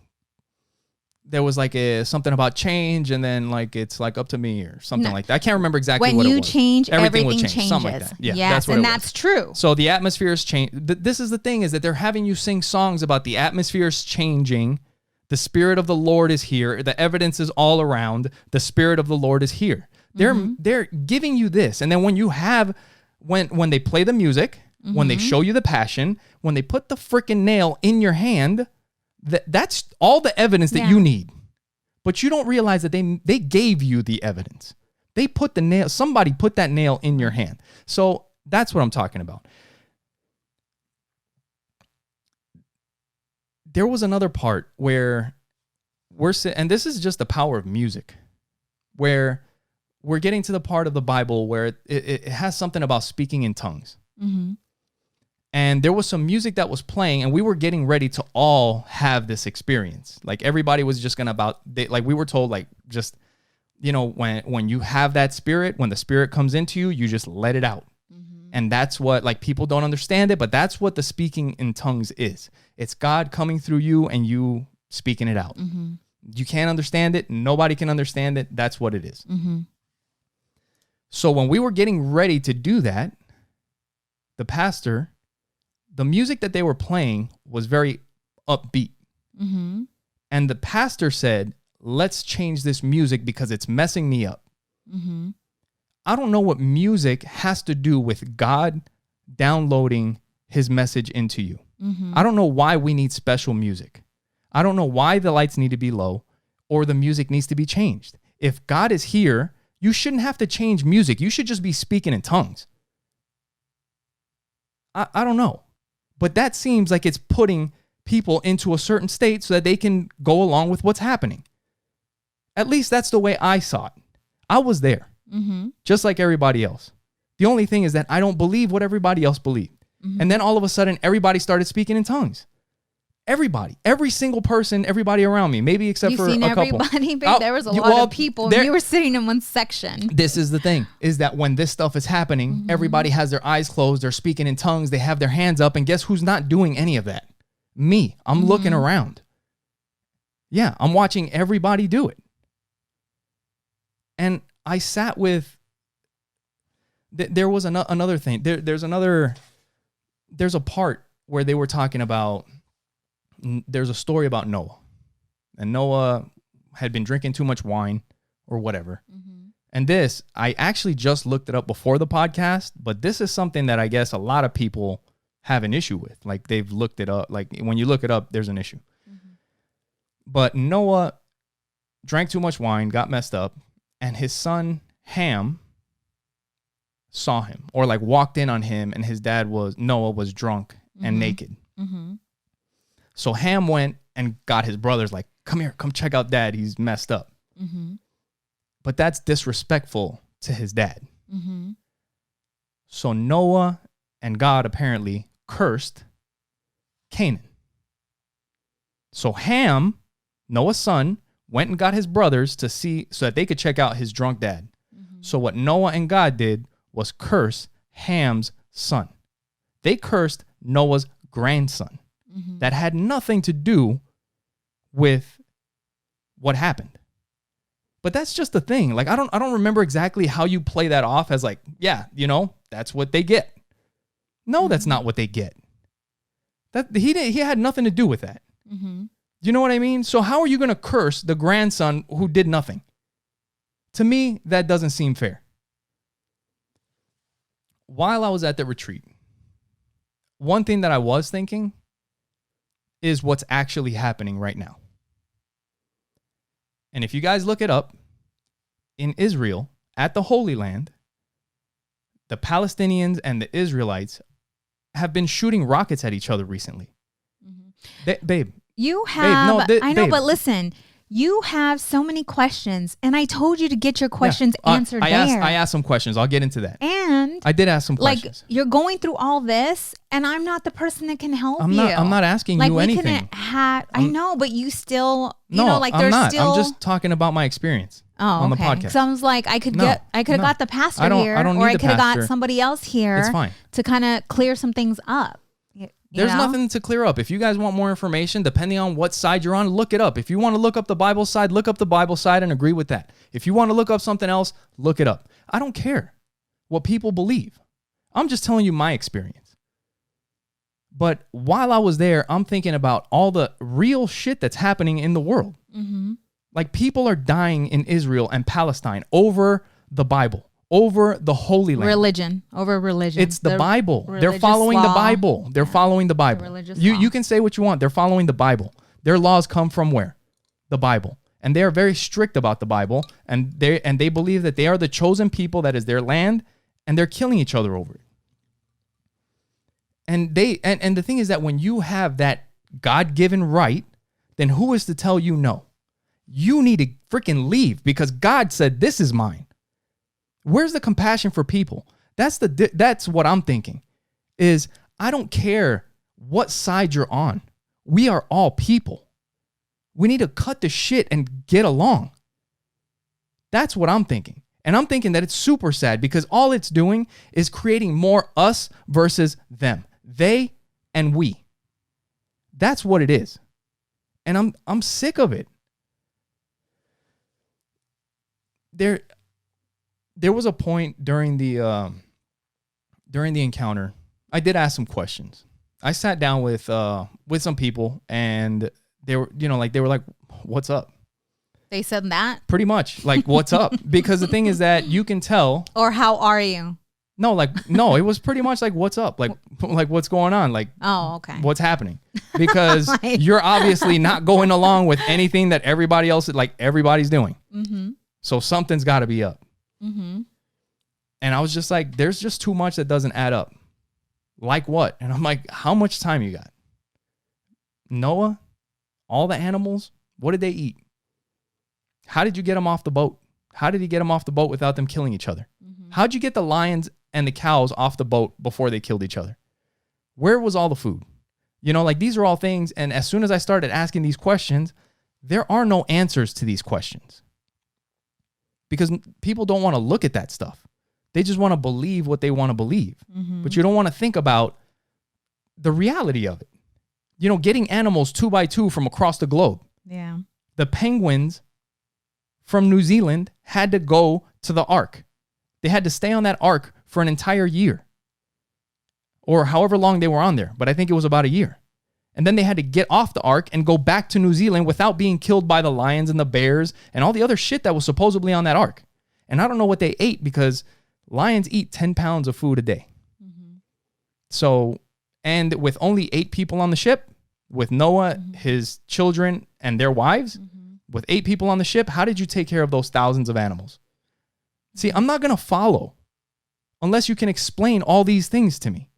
There was like something about change, and then like it's like up to me or something like that. I can't remember exactly what it was. When you change, everything will change. Changes. Something like that. Yeah, yes, that's true. So the atmosphere is changing. This is the thing, is that they're having you sing songs about the atmosphere is changing. The Spirit of the Lord is here. The evidence is all around. The Spirit of the Lord is here. They're giving you this, and then when they play the music, when they show you the passion, when they put the freaking nail in your hand. That's all the evidence that you need. But you don't realize that they gave you the evidence. They put the nail, somebody put that nail in your hand. So that's what I'm talking about. There was another part where and this is just the power of music, where we're getting to the part of the Bible where it has something about speaking in tongues. Mm-hmm. And there was some music that was playing, and we were getting ready to all have this experience. Like everybody was just like we were told, like just, when you have that spirit, when the Spirit comes into you, you just let it out. Mm-hmm. And that's what, like, people don't understand it, but that's what the speaking in tongues is. It's God coming through you and you speaking it out. Mm-hmm. You can't understand it. Nobody can understand it. That's what it is. Mm-hmm. So when we were getting ready to do that, the music that they were playing was very upbeat. Mm-hmm. And the pastor said, let's change this music because it's messing me up. Mm-hmm. I don't know what music has to do with God downloading his message into you. Mm-hmm. I don't know why we need special music. I don't know why the lights need to be low or the music needs to be changed. If God is here, you shouldn't have to change music. You should just be speaking in tongues. I don't know. But that seems like it's putting people into a certain state so that they can go along with what's happening. At least that's the way I saw it. I was there, just like everybody else. The only thing is that I don't believe what everybody else believed. Mm-hmm. And then all of a sudden, everybody started speaking in tongues. Everybody, every single person, everybody around me, maybe except for a couple. Everybody, babe, there was a lot of people. You were sitting in one section. This is the thing, is that when this stuff is happening, everybody has their eyes closed, they're speaking in tongues, they have their hands up, and guess who's not doing any of that? Me. I'm looking around. Yeah, I'm watching everybody do it. And I sat with, there was another thing. There's a part where they were talking about, there's a story about Noah. And Noah had been drinking too much wine or whatever. Mm-hmm. And this, I actually just looked it up before the podcast, but this is something that I guess a lot of people have an issue with. Like they've looked it up. Like when you look it up, there's an issue. Mm-hmm. But Noah drank too much wine, got messed up, and his son Ham saw him or like walked in on him, and Noah was drunk and naked. Mm-hmm. So Ham went and got his brothers like, come here, come check out dad. He's messed up. Mm-hmm. But that's disrespectful to his dad. So Noah and God apparently cursed Canaan. So Ham, Noah's son, went and got his brothers to see so that they could check out his drunk dad. So what Noah and God did was curse Ham's son. They cursed Noah's grandson. That had nothing to do with what happened. But that's just the thing. Like I don't remember exactly how you play that off as like, yeah, you know, that's what they get. No, that's not what they get. That he had nothing to do with that. You know what I mean? So how are you going to curse the grandson who did nothing? To me, that doesn't seem fair. While I was at the retreat, one thing that I was thinking is what's actually happening right now. And if you guys look it up, in Israel, at the Holy Land, the Palestinians and the Israelites have been shooting rockets at each other recently. Babe. You have, babe, no, I know, babe. but listen, you have so many questions, and I told you to get your questions answered I there. asked some questions. I'll get into that. And I did ask some questions. Like, you're going through all this, and I'm not the person that can help you. I'm not asking like, you we anything. I know, but you still, you No, know, like I'm there's not. still. I'm just talking about my experience on the podcast. So I was like, I could have got the pastor here, I don't need or I the could have got pastor. somebody else here. It's fine. To kind of clear some things up. There's nothing to clear up. If you guys want more information, depending on what side you're on, look it up. If you want to look up the Bible side, look up the Bible side and agree with that. If you want to look up something else, look it up. I don't care what people believe. I'm just telling you my experience. But while I was there, I'm thinking about all the real shit that's happening in the world. Like people are dying in Israel and Palestine over the Bible. Over the Holy Land. Over religion. It's the Bible. They're following the Bible. They're following the Bible. You can say what you want. They're following the Bible. Their laws come from where? The Bible. And they are very strict about the Bible. And they believe that they are the chosen people, that is their land, and they're killing each other over it. And the thing is that when you have that God-given right, then who is to tell you no? You need to freaking leave because God said, this is mine. Where's the compassion for people? That's what I'm thinking. Is I don't care what side you're on. We are all people. We need to cut the shit and get along. That's what I'm thinking. And I'm thinking that it's super sad because all it's doing is creating more us versus them. They and we. That's what it is. And I'm sick of it. There was a point during the encounter, I did ask some questions. I sat down with some people and they were like, what's up? They said that? Pretty much. Like, what's up? Because the thing is that you can tell. Or how are you? No, it was pretty much like, what's up? Like what's going on? Like, oh, okay. What's happening? Because you're obviously not going along with anything that everybody's doing. So something's got to be up. And I was just like, there's just too much that doesn't add up. Like what? And I'm like, how much time you got? Noah, all the animals, what did they eat? How did you get them off the boat? How did he get them off the boat without them killing each other? How'd you get the lions and the cows off the boat before they killed each other? Where was all the food? You know, like these are all things. And as soon as I started asking these questions, there are no answers to these questions. Because people don't want to look at that stuff. They just want to believe what they want to believe. But you don't want to think about the reality of it. You know, getting animals 2 by 2 from across the globe. Yeah. The penguins from New Zealand had to go to the ark. They had to stay on that ark for an entire year. Or however long they were on there. But I think it was about a year. And then they had to get off the ark and go back to New Zealand without being killed by the lions and the bears and all the other shit that was supposedly on that ark. And I don't know what they ate because lions eat 10 pounds of food a day. So, and with only 8 people on the ship, with Noah, his children, and their wives, with 8 people on the ship, how did you take care of those thousands of animals? See, I'm not going to follow unless you can explain all these things to me.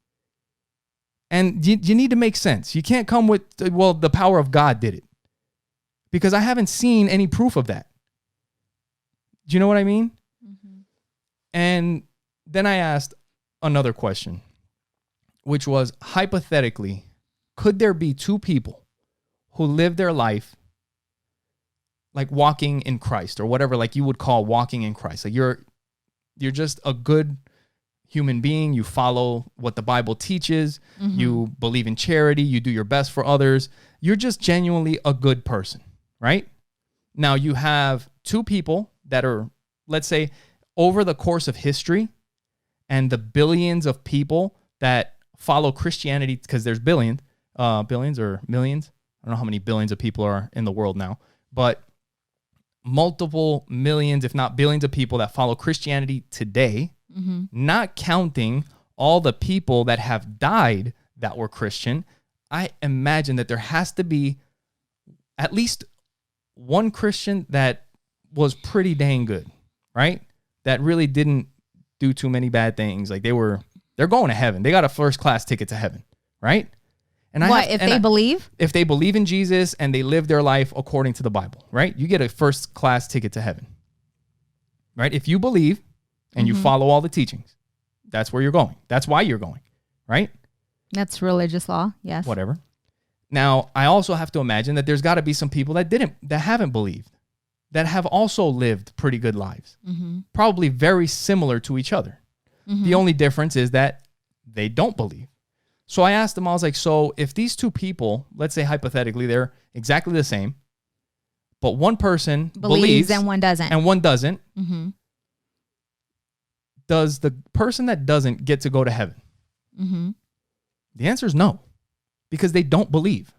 And you need to make sense. You can't come with, well, the power of God did it. Because I haven't seen any proof of that. Do you know what I mean? And then I asked another question, which was, hypothetically, could there be two people who live their life like walking in Christ, or whatever, like you would call walking in Christ? Like you're just a good human being. You follow what the Bible teaches. Mm-hmm. You believe in charity. You do your best for others. You're just genuinely a good person, right? Now you have two people that are, let's say, over the course of history and the billions of people that follow Christianity, because there's billions or millions. I don't know how many billions of people are in the world now, but multiple millions, if not billions of people that follow Christianity today, mm-hmm. not counting all the people that have died that were Christian. I imagine that there has to be at least one Christian that was pretty dang good, right? That really didn't do too many bad things. Like they're going to heaven. They got a first class ticket to heaven, right? And if they believe? If they believe in Jesus and they live their life according to the Bible, right? You get a first class ticket to heaven, right? If you believe and mm-hmm. you follow all the teachings, that's where you're going. That's why you're going, right? That's religious law, yes. Whatever. Now, I also have to imagine that there's got to be some people that haven't believed, that have also lived pretty good lives, mm-hmm. probably very similar to each other. Mm-hmm. The only difference is that they don't believe. So I asked them, I was like, so if these two people, let's say hypothetically, they're exactly the same, but one person believes and one doesn't. Mm-hmm. Does the person that doesn't get to go to heaven? Mm-hmm. The answer is no, because they don't believe.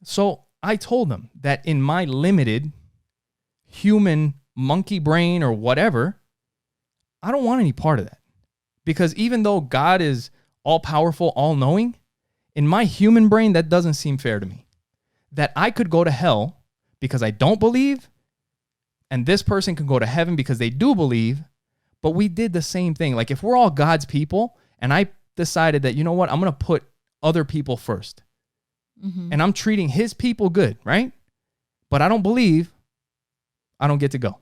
So I told them that in my limited human monkey brain or whatever, I don't want any part of that. Because even though God is all-powerful, all-knowing, in my human brain, that doesn't seem fair to me. That I could go to hell because I don't believe, and this person can go to heaven because they do believe, but we did the same thing. Like if we're all God's people, and I decided that, you know what, I'm going to put other people first, mm-hmm. and I'm treating his people good, right? But I don't believe, I don't get to go.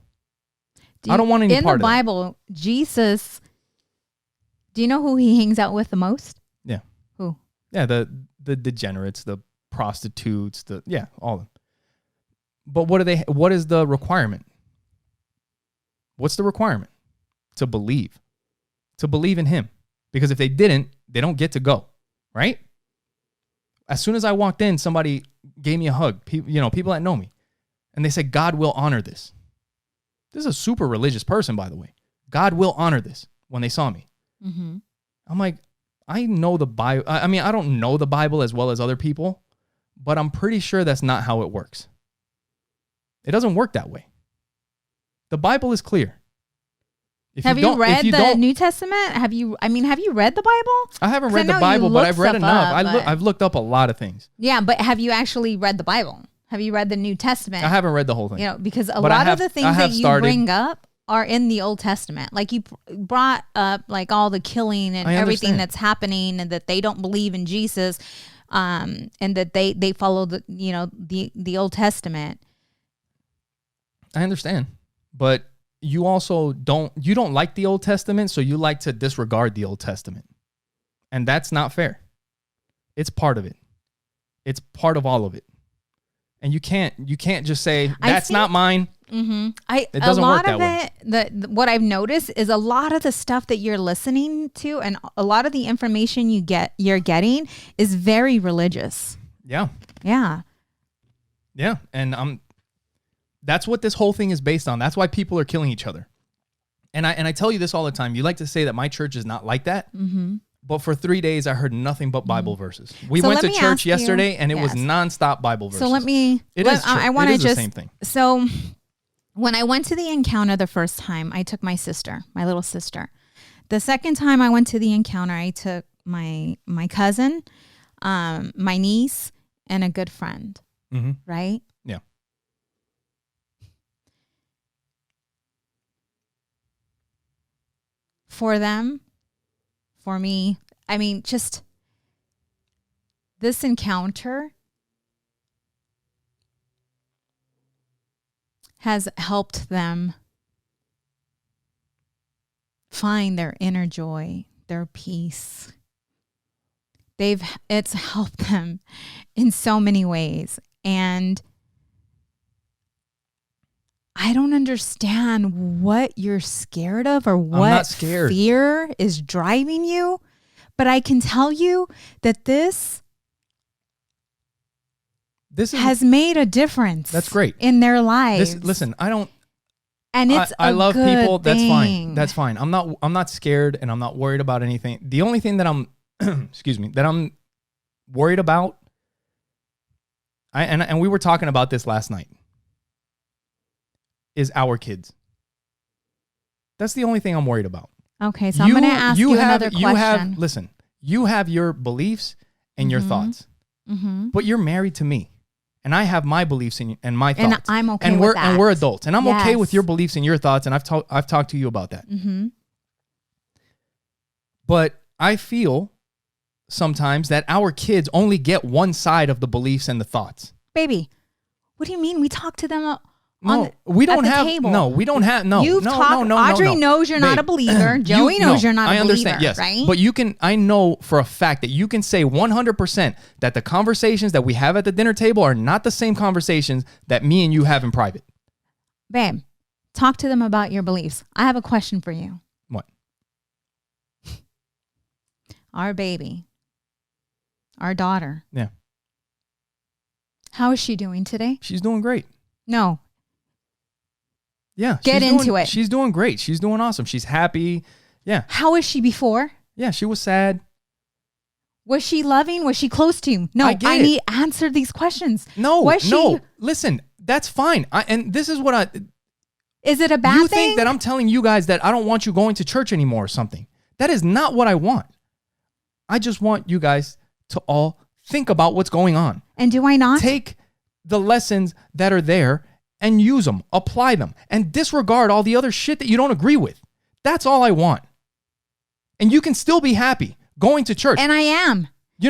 I don't want any part of that. In the Bible, Jesus... Do you know who he hangs out with the most? Yeah. Who? Yeah, the degenerates, the prostitutes, all of them. But what is the requirement? What's the requirement? To believe. To believe in him. Because if they didn't, they don't get to go, right? As soon as I walked in, somebody gave me a hug. People that know me. And they said, God will honor this. This is a super religious person, by the way. God will honor this when they saw me. Mm-hmm. I'm like, I know the Bible. I mean, I don't know the Bible as well as other people, but I'm pretty sure that's not how it works. It doesn't work that way. The Bible is clear. Have you read the New Testament? Have you read the Bible? I haven't read the Bible, but I've read enough. I've looked up a lot of things. Yeah, but have you actually read the Bible? Have you read the New Testament? I haven't read the whole thing. Because a lot of the things that you bring up are in the Old Testament. Like you brought up like all the killing and everything that's happening, and that they don't believe in Jesus, and that they follow the Old Testament. I understand. But you also don't like the Old Testament, so you like to disregard the Old Testament. And that's not fair. It's part of it. It's part of all of it. And you can't just say that's not mine. Mm-hmm. It doesn't work that way. What I've noticed is a lot of the stuff that you're listening to and a lot of the information you're getting is very religious. Yeah. Yeah. Yeah. And that's what this whole thing is based on. That's why people are killing each other. And I tell you this all the time. You like to say that my church is not like that. Mm-hmm. But for 3 days, I heard nothing but Bible verses. We went to church yesterday, and it was nonstop Bible verses. So I want to just the same thing. So when I went to the encounter the first time, I took my little sister. The second time I went to the encounter, I took my cousin, my niece, and a good friend. Mm-hmm. Right? Yeah. For them. For me, I mean, just this encounter has helped them find their inner joy, their peace. It's helped them in so many ways. And I don't understand what you're scared of or what fear is driving you. But I can tell you that this has made a difference. That's great. In their lives. Listen, I don't. And it's I love good people. Thing. That's fine. That's fine. I'm not scared, and I'm not worried about anything. The only thing that I'm, excuse me, that I'm worried about. And we were talking about this last night. Is our kids. That's the only thing I'm worried about. Okay, so I'm going to ask you another question. Listen, you have your beliefs and your thoughts, but you're married to me, and I have my beliefs and my thoughts. And I'm okay with that. And we're adults, and I'm okay with your beliefs and your thoughts, and I've talked to you about that. But I feel sometimes that our kids only get one side of the beliefs and the thoughts. Baby, what do you mean? We talk to them we don't have table. You've talked. Audrey knows you're not a believer. Joey knows you're not a believer. I understand. Yes, right? But I know for a fact that you can say 100% that the conversations that we have at the dinner table are not the same conversations that me and you have in private. Babe, talk to them about your beliefs. I have a question for you. What? Our baby, our daughter. Yeah. How is she doing today? She's doing great. No. Yeah. Get into it. She's doing great. She's doing awesome. She's happy. Yeah. How was she before? Yeah, she was sad. Was she loving? Was she close to you? No, I need to answer these questions. No. Listen, that's fine. And this is what Is it a bad thing? You think that I'm telling you guys that I don't want you going to church anymore or something. That is not what I want. I just want you guys to all think about what's going on. And do I not? Take the lessons that are there and use them, apply them, and disregard all the other shit that you don't agree with. That's all I want. And you can still be happy going to church. And I am. You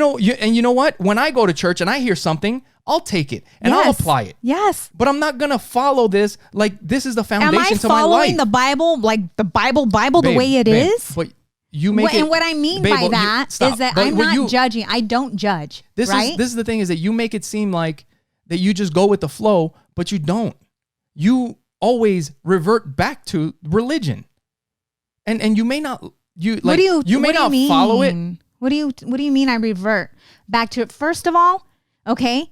know what? When I go to church and I hear something, I'll take it and I'll apply it. Yes. But I'm not going to follow this like this is the foundation to my life. Am I following the Bible, like the Bible, the way it is? But you make it. And what I mean by that is that I'm not judging. I don't judge. This is the thing is that you make it seem like that you just go with the flow, but you don't. You always revert back to religion, and you may not. You may not follow it. What do you mean? I revert back to it. First of all, okay.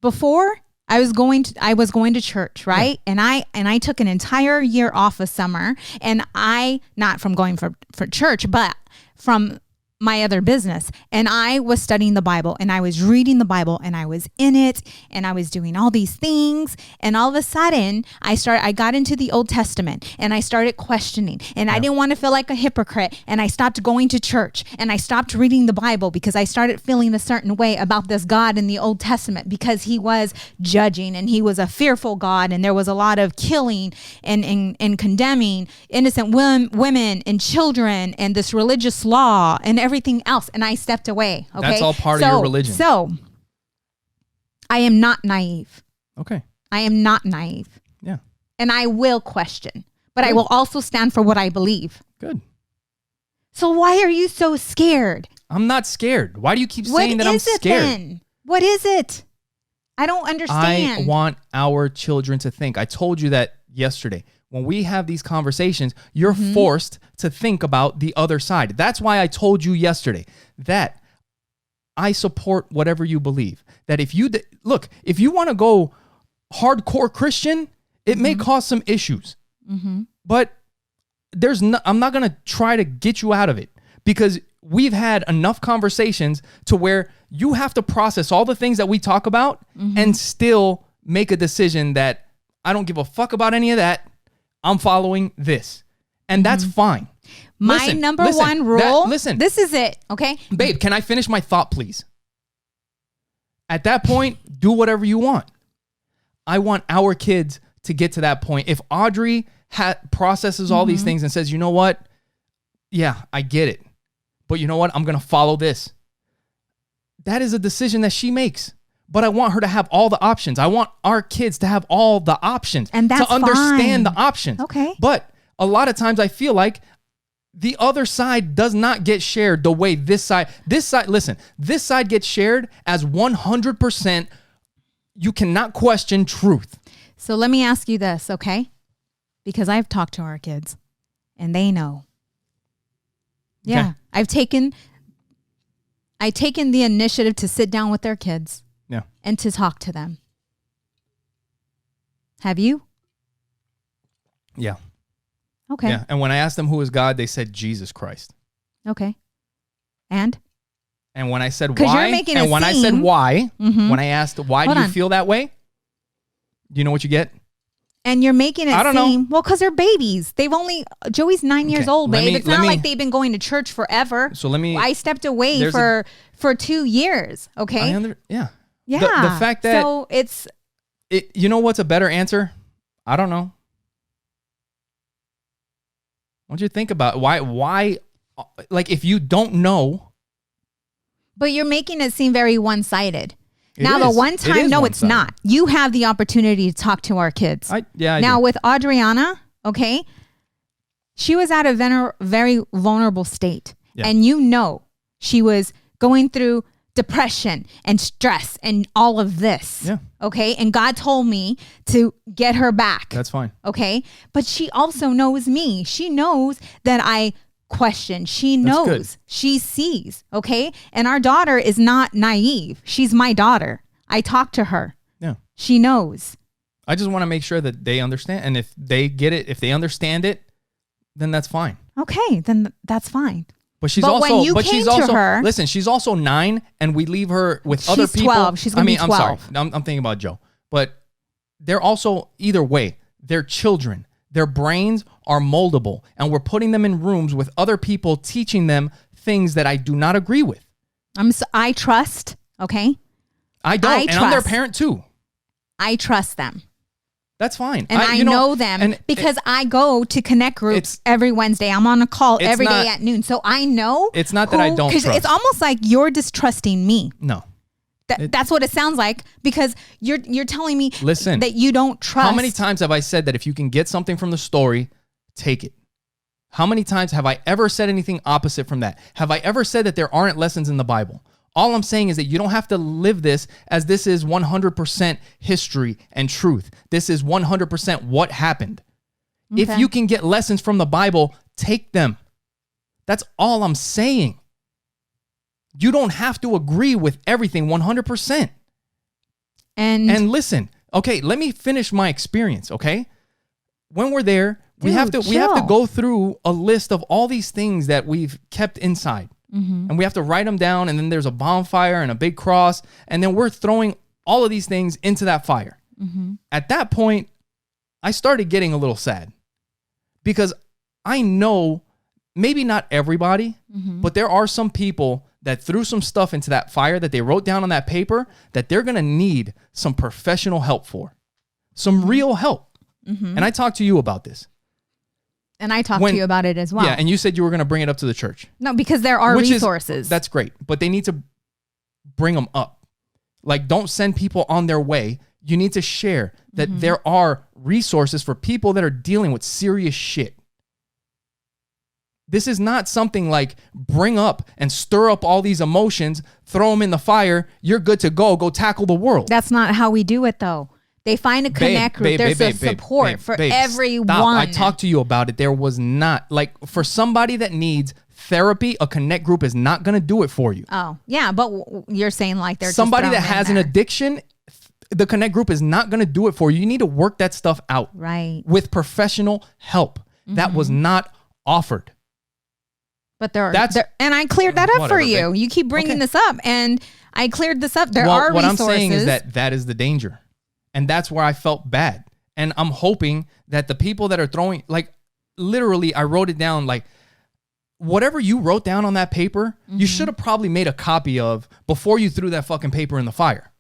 Before I was going to church, right? Yeah. And I took an entire year off of summer, and I not from going for church, but from my other business, and I was studying the Bible, and I was reading the Bible, and I was in it, and I was doing all these things, and all of a sudden I got into the Old Testament, and I started questioning, and I didn't want to feel like a hypocrite, and I stopped going to church, and I stopped reading the Bible because I started feeling a certain way about this God in the Old Testament, because he was judging, and he was a fearful God, and there was a lot of killing and condemning innocent women and children, and this religious law and everything else, and I stepped away. Okay, that's all part of your religion. So I am not naive. Okay, I am not naive. Yeah, and I will question, but I will also stand for what I believe. Good. So why are you so scared? I'm not scared. Why do you keep saying that I'm scared? Then? What is it? I don't understand. I want our children to think. I told you that yesterday. When we have these conversations, you're forced to think about the other side. That's why I told you yesterday that I support whatever you believe. That if you want to go hardcore Christian, it may cause some issues. But I'm not going to try to get you out of it, because we've had enough conversations to where you have to process all the things that we talk about and still make a decision that I don't give a fuck about any of that. I'm following this. And that's fine. My number one rule. This is it. Okay. Babe, can I finish my thought, please? At that point, do whatever you want. I want our kids to get to that point. If Audrey processes all these things and says, you know what? Yeah, I get it. But you know what? I'm going to follow this. That is a decision that she makes. But I want her to have all the options. I want our kids to have all the options. And that's to understand fine. The options. Okay. But a lot of times I feel like The other side does not get shared the way this side, listen, this side gets shared as 100%. You cannot question truth. So let me ask you this, okay? Because I've talked to our kids and they know. Yeah. Okay. I've taken the initiative to sit down with their kids. Yeah. And to talk to them. Have you? Yeah. Okay. Yeah. And when I asked them who is God, they said Jesus Christ. Okay. And when I said why, I said why, when I asked why do you feel that way, do you know what you get? And you're making it seem, well, because they're babies. Joey's 9 years old, babe. It's not like they've been going to church forever. So I stepped away for 2 years. Okay. Yeah. Yeah. The fact that you know what's a better answer? I don't know. I want you to think about why, like, if you don't know. But you're making it seem very one-sided. Now, the one time, no, it's not. You have the opportunity to talk to our kids. Now, with Adriana, okay, she was at a very vulnerable state. Yeah. And you know she was going through depression and stress and all of this. Yeah. Okay. And God told me to get her back. That's fine. Okay. But she also knows me. She knows that I question. She knows. She sees. Okay. And our daughter is not naive. She's my daughter. I talk to her. Yeah. She knows. I just want to make sure that they understand. And if they get it, if they understand it, then that's fine. Okay. Then that's fine. But she's also 9, and we leave her with other people. 12. She's going to be 12. I'm sorry. I'm thinking about Joe. But they're also, either way, they're children. Their brains are moldable, and we're putting them in rooms with other people teaching them things that I do not agree with. I trust, okay? I don't, and I'm their parent too. I trust them. That's fine. And I know them because I go to connect groups every Wednesday. I'm on a call every day at noon. So I know. It's not that I don't trust. It's almost like you're distrusting me. No. That's what it sounds like, because you're telling me that you don't trust. How many times have I said that if you can get something from the story, take it? How many times have I ever said anything opposite from that? Have I ever said that there aren't lessons in the Bible? All I'm saying is that you don't have to live this as this is 100% history and truth. This is 100% what happened. Okay. If you can get lessons from the Bible, take them. That's all I'm saying. You don't have to agree with everything 100%. And listen, okay, let me finish my experience, okay? When we're there, we have to go through a list of all these things that we've kept inside. Mm-hmm. And we have to write them down, and then there's a bonfire and a big cross, and then we're throwing all of these things into that fire. Mm-hmm. At that point, I started getting a little sad, because I know maybe not everybody, but there are some people that threw some stuff into that fire that they wrote down on that paper that they're going to need some professional help for, some real help. Mm-hmm. And I talked to you about this. And I talked to you about it as well. Yeah, and you said you were going to bring it up to the church. No, because there are resources. That's great, but they need to bring them up. Like, don't send people on their way. You need to share that there are resources for people that are dealing with serious shit. This is not something like bring up and stir up all these emotions, throw them in the fire, you're good to go tackle the world. That's not how we do it, though. They find a connect group. There's a support for everyone. Stop. I talked to you about it. There was not, like, for somebody that needs therapy, a connect group is not going to do it for you. Oh, yeah, but you're saying like they're somebody that has an addiction, the connect group is not going to do it for you. You need to work that stuff out. Right. With professional help. That was not offered. But and I cleared that up for you. You keep bringing this up, and I cleared this up. There are resources. What I'm saying is that is the danger. And that's where I felt bad. And I'm hoping that the people that are throwing, like, literally, I wrote it down, like, whatever you wrote down on that paper, you should have probably made a copy of before you threw that fucking paper in the fire.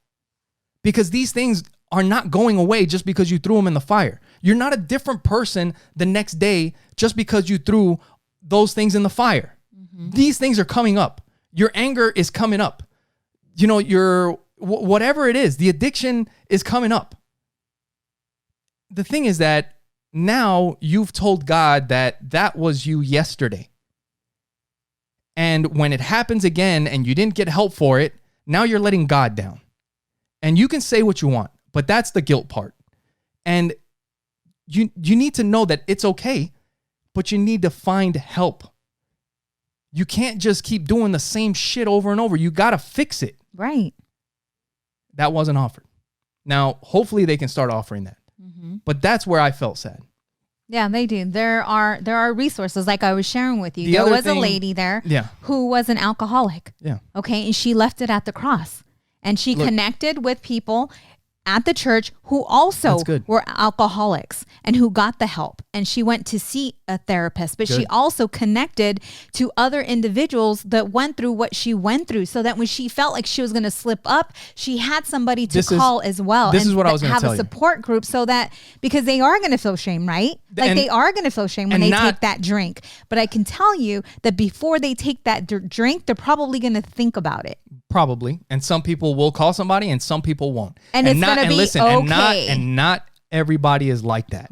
Because these things are not going away just because you threw them in the fire. You're not a different person the next day just because you threw those things in the fire. These things are coming up. Your anger is coming up. You know, your whatever it is, the addiction is coming up. The thing is that now you've told God that was you yesterday. And when it happens again and you didn't get help for it, now you're letting God down. And you can say what you want, but that's the guilt part. And you need to know that it's okay, but you need to find help. You can't just keep doing the same shit over and over. You got to fix it. Right. That wasn't offered. Now, hopefully they can start offering that. Mm-hmm. But that's where I felt sad. Yeah, they do. There are resources like I was sharing with you. There was a lady there who was an alcoholic. Yeah. Okay. And she left it at the cross. And she connected with people at the church who also were alcoholics and who got the help. And she went to see a therapist, but she also connected to other individuals that went through what she went through, so that when she felt like she was going to slip up, she had somebody to call as well. This is what I was going to tell you. Have a support group, so that, because they are going to feel shame, right? Like they are going to feel shame when they take that drink. But I can tell you that before they take that drink, they're probably going to think about it. Probably. And some people will call somebody and some people won't. And it's going to be okay. And not everybody is like that.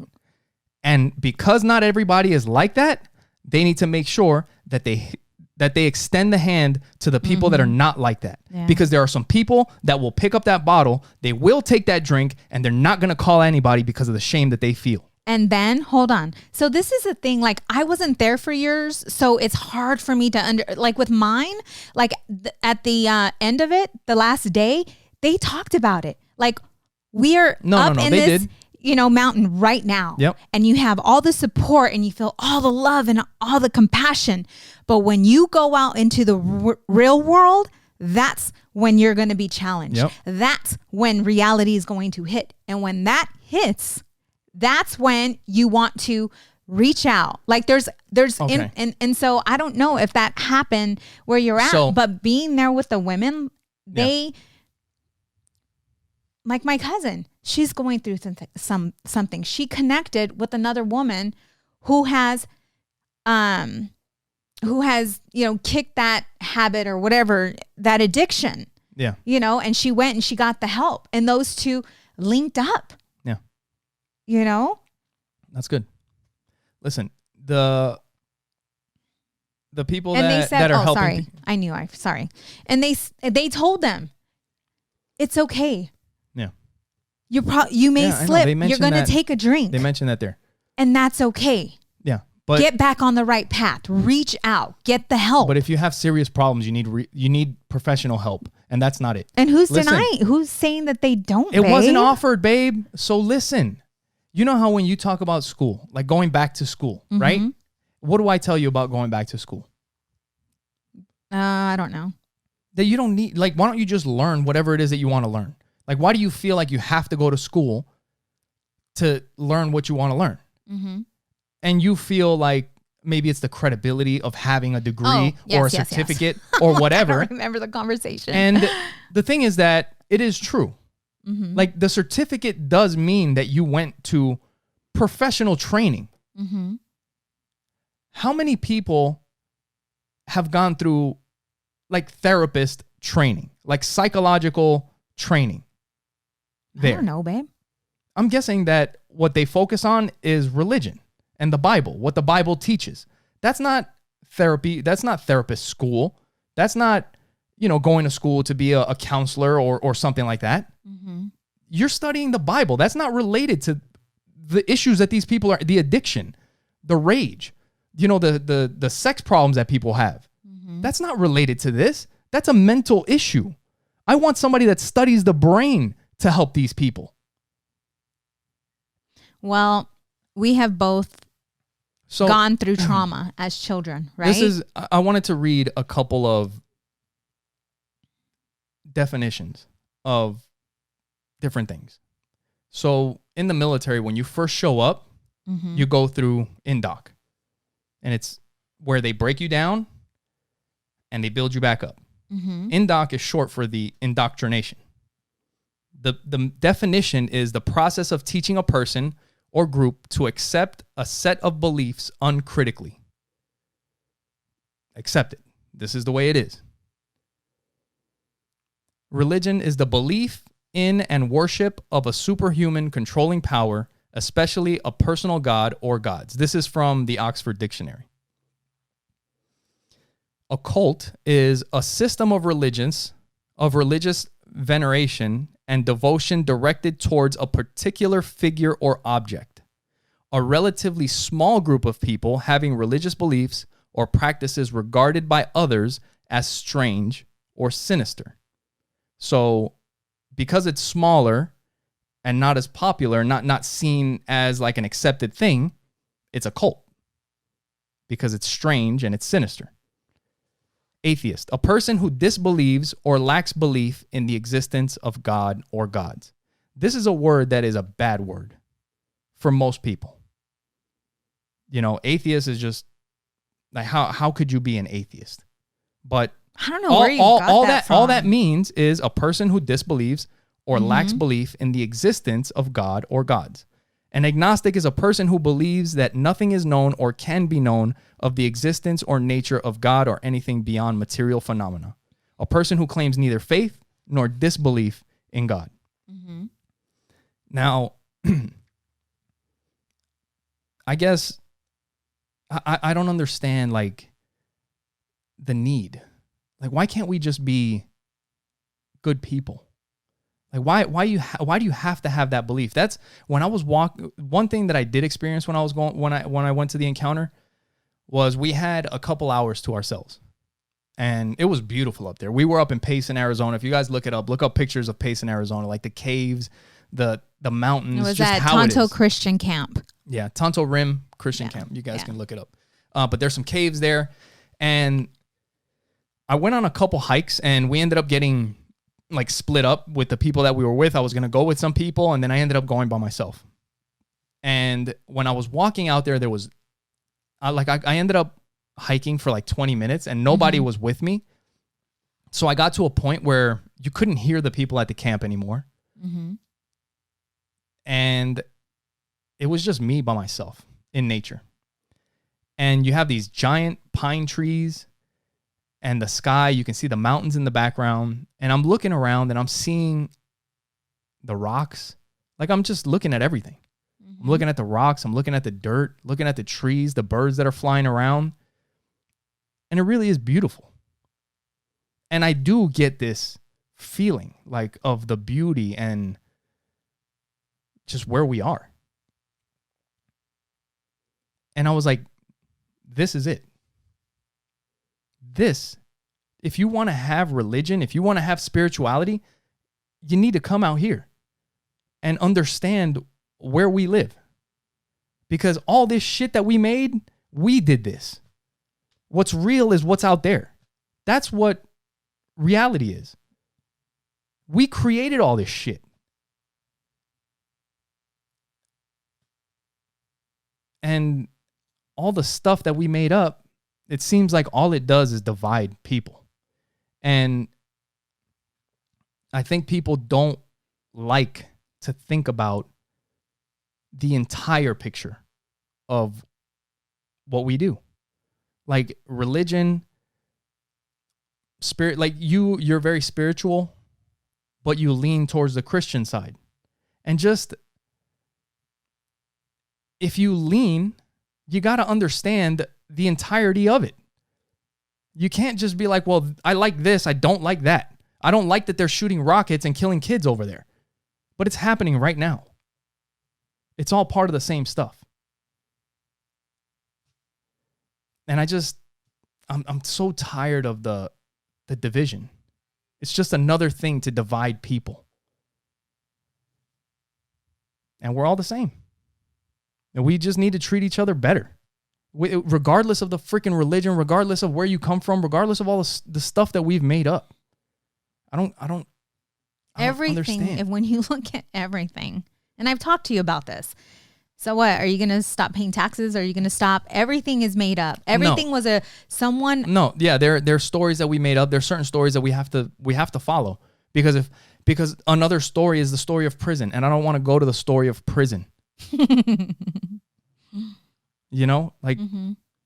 And because not everybody is like that, they need to make sure that they extend the hand to the people that are not like that. Yeah. Because there are some people that will pick up that bottle, they will take that drink, and they're not going to call anybody because of the shame that they feel. And then, hold on. So this is the thing, like, I wasn't there for yours, so it's hard for me to like with mine, like at the end of it, the last day, they talked about it. Like, we are up in this, mountain right now. Yep. And you have all the support and you feel all the love and all the compassion. But when you go out into the real world, that's when you're going to be challenged. Yep. That's when reality is going to hit. And when that hits, that's when you want to reach out. Like there's okay. and so I don't know if that happened where you're at, but being there with the women, they, like my cousin, she's going through something. She connected with another woman who has kicked that habit or whatever, that addiction. Yeah. And she went and she got the help, and those two linked up. Yeah. That's good. Listen, the people that are helping. Sorry. And they told them, it's okay. Yeah. You may slip. You're going to take a drink. They mentioned that there. And that's okay. Yeah. But get back on the right path. Reach out. Get the help. But if you have serious problems, you need professional help, and that's not it. And who's denying? Who's saying that they don't? It wasn't offered, babe. So listen. You know how when you talk about school, like going back to school, right? What do I tell you about going back to school? I don't know. That you don't need, like, why don't you just learn whatever it is that you want to learn? Like, why do you feel like you have to go to school to learn what you want to learn? Mm-hmm. And you feel like maybe it's the credibility of having a degree or a certificate or whatever. I remember the conversation. And the thing is that it is true. Mm-hmm. Like, the certificate does mean that you went to professional training. Mm-hmm. How many people have gone through like therapist training, like psychological training? I don't know, babe. I'm guessing that what they focus on is religion and the Bible, what the Bible teaches. That's not therapy. That's not therapist school. That's not, going to school to be a counselor or something like that. Mm-hmm. You're studying the Bible. That's not related to the issues that these people are, the addiction, the rage, the sex problems that people have. Mm-hmm. That's not related to this. That's a mental issue. I want somebody that studies the brain to help these people. Well, we have both gone through trauma as children, right? I wanted to read a couple of definitions of different things. So in the military, when you first show up, you go through INDOC, and it's where they break you down and they build you back up. Mm-hmm. INDOC is short for the indoctrination. The definition is the process of teaching a person or group to accept a set of beliefs uncritically. Accept it. This is the way it is. Religion is the belief in and worship of a superhuman controlling power, especially a personal god or gods. This is from the Oxford Dictionary. A cult is a system of religious veneration and devotion directed towards a particular figure or object. A relatively small group of people having religious beliefs or practices regarded by others as strange or sinister. So because it's smaller and not as popular, not seen as like an accepted thing, it's a cult because it's strange and it's sinister. Atheist, a person who disbelieves or lacks belief in the existence of God or gods. This is a word that is a bad word for most people. You know, atheist is just like, how could you be an atheist? But I don't know where you got that from. All that means is a person who disbelieves or lacks belief in the existence of God or gods. An agnostic is a person who believes that nothing is known or can be known of the existence or nature of God or anything beyond material phenomena. A person who claims neither faith nor disbelief in God. Mm-hmm. Now, I guess I don't understand, like, the need. Like, why can't we just be good people? Like, why do you have to have that belief? That's when I was one thing that I did experience when I went to the encounter was we had a couple hours to ourselves. And it was beautiful up there. We were up in Payson, Arizona. If you guys look up pictures of Payson, Arizona, like the caves, the mountains. It was just at how Tonto it is. Christian Camp. Yeah, Tonto Rim Christian Camp. You guys can look it up. But there's some caves there. And I went on a couple hikes and we ended up getting like split up with the people that we were with. I was going to go with some people and then I ended up going by myself. And when I was walking out there, there was I ended up hiking for like 20 minutes and nobody was with me. So I got to a point where you couldn't hear the people at the camp anymore. Mm-hmm. And it was just me by myself in nature. And you have these giant pine trees and the sky. You can see the mountains in the background. And I'm looking around and I'm seeing the rocks. Like, I'm just looking at everything. Mm-hmm. I'm looking at the rocks. I'm looking at the dirt, looking at the trees, the birds that are flying around. And it really is beautiful. And I do get this feeling like of the beauty and just where we are. And I was like, this is it. If you want to have religion, if you want to have spirituality, you need to come out here and understand where we live. Because all this shit that we made, we did this. What's real is what's out there. That's what reality is. We created all this shit. And all the stuff that we made up, it seems like all it does is divide people. And I think people don't like to think about the entire picture of what we do. Like religion, spirit, like you're very spiritual, but you lean towards the Christian side. And just, if you lean, you got to understand the entirety of it. You can't just be like, well, I like this, I don't like that. I don't like that they're shooting rockets and killing kids over there. But it's happening right now. It's all part of the same stuff. And I'm so tired of the division. It's just another thing to divide people. And we're all the same. And we just need to treat each other better. Regardless of the freaking religion, regardless of where you come from, regardless of all the stuff that we've made up. I don't everything, understand. when you look at everything, and I've talked to you about this. So what? Are you going to stop paying taxes? Are you going to stop? Everything is made up. Everything was someone. No, yeah, there are stories that we made up. There's certain stories that we have to follow because another story is the story of prison, and I don't want to go to the story of prison. You know, like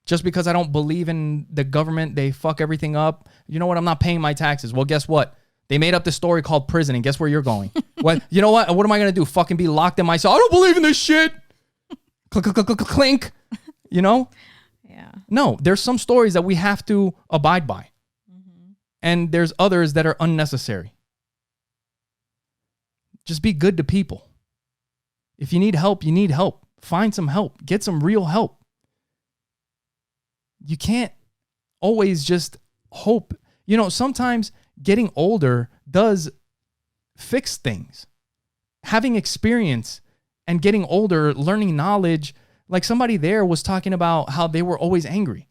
just because I don't believe in the government, they fuck everything up. You know what? I'm not paying my taxes. Well, guess what? They made up this story called prison, and guess where you're going? What? You know what? What am I gonna do? Fucking be locked in my cell? I don't believe in this shit. Clink, clink, clink, clink. You know? Yeah. No, there's some stories that we have to abide by. And there's others that are unnecessary. Just be good to people. If you need help, you need help. Find some help. Get some real help. You can't always just hope. You know, sometimes getting older does fix things. Having experience and getting older, learning knowledge, like somebody there was talking about how they were always angry.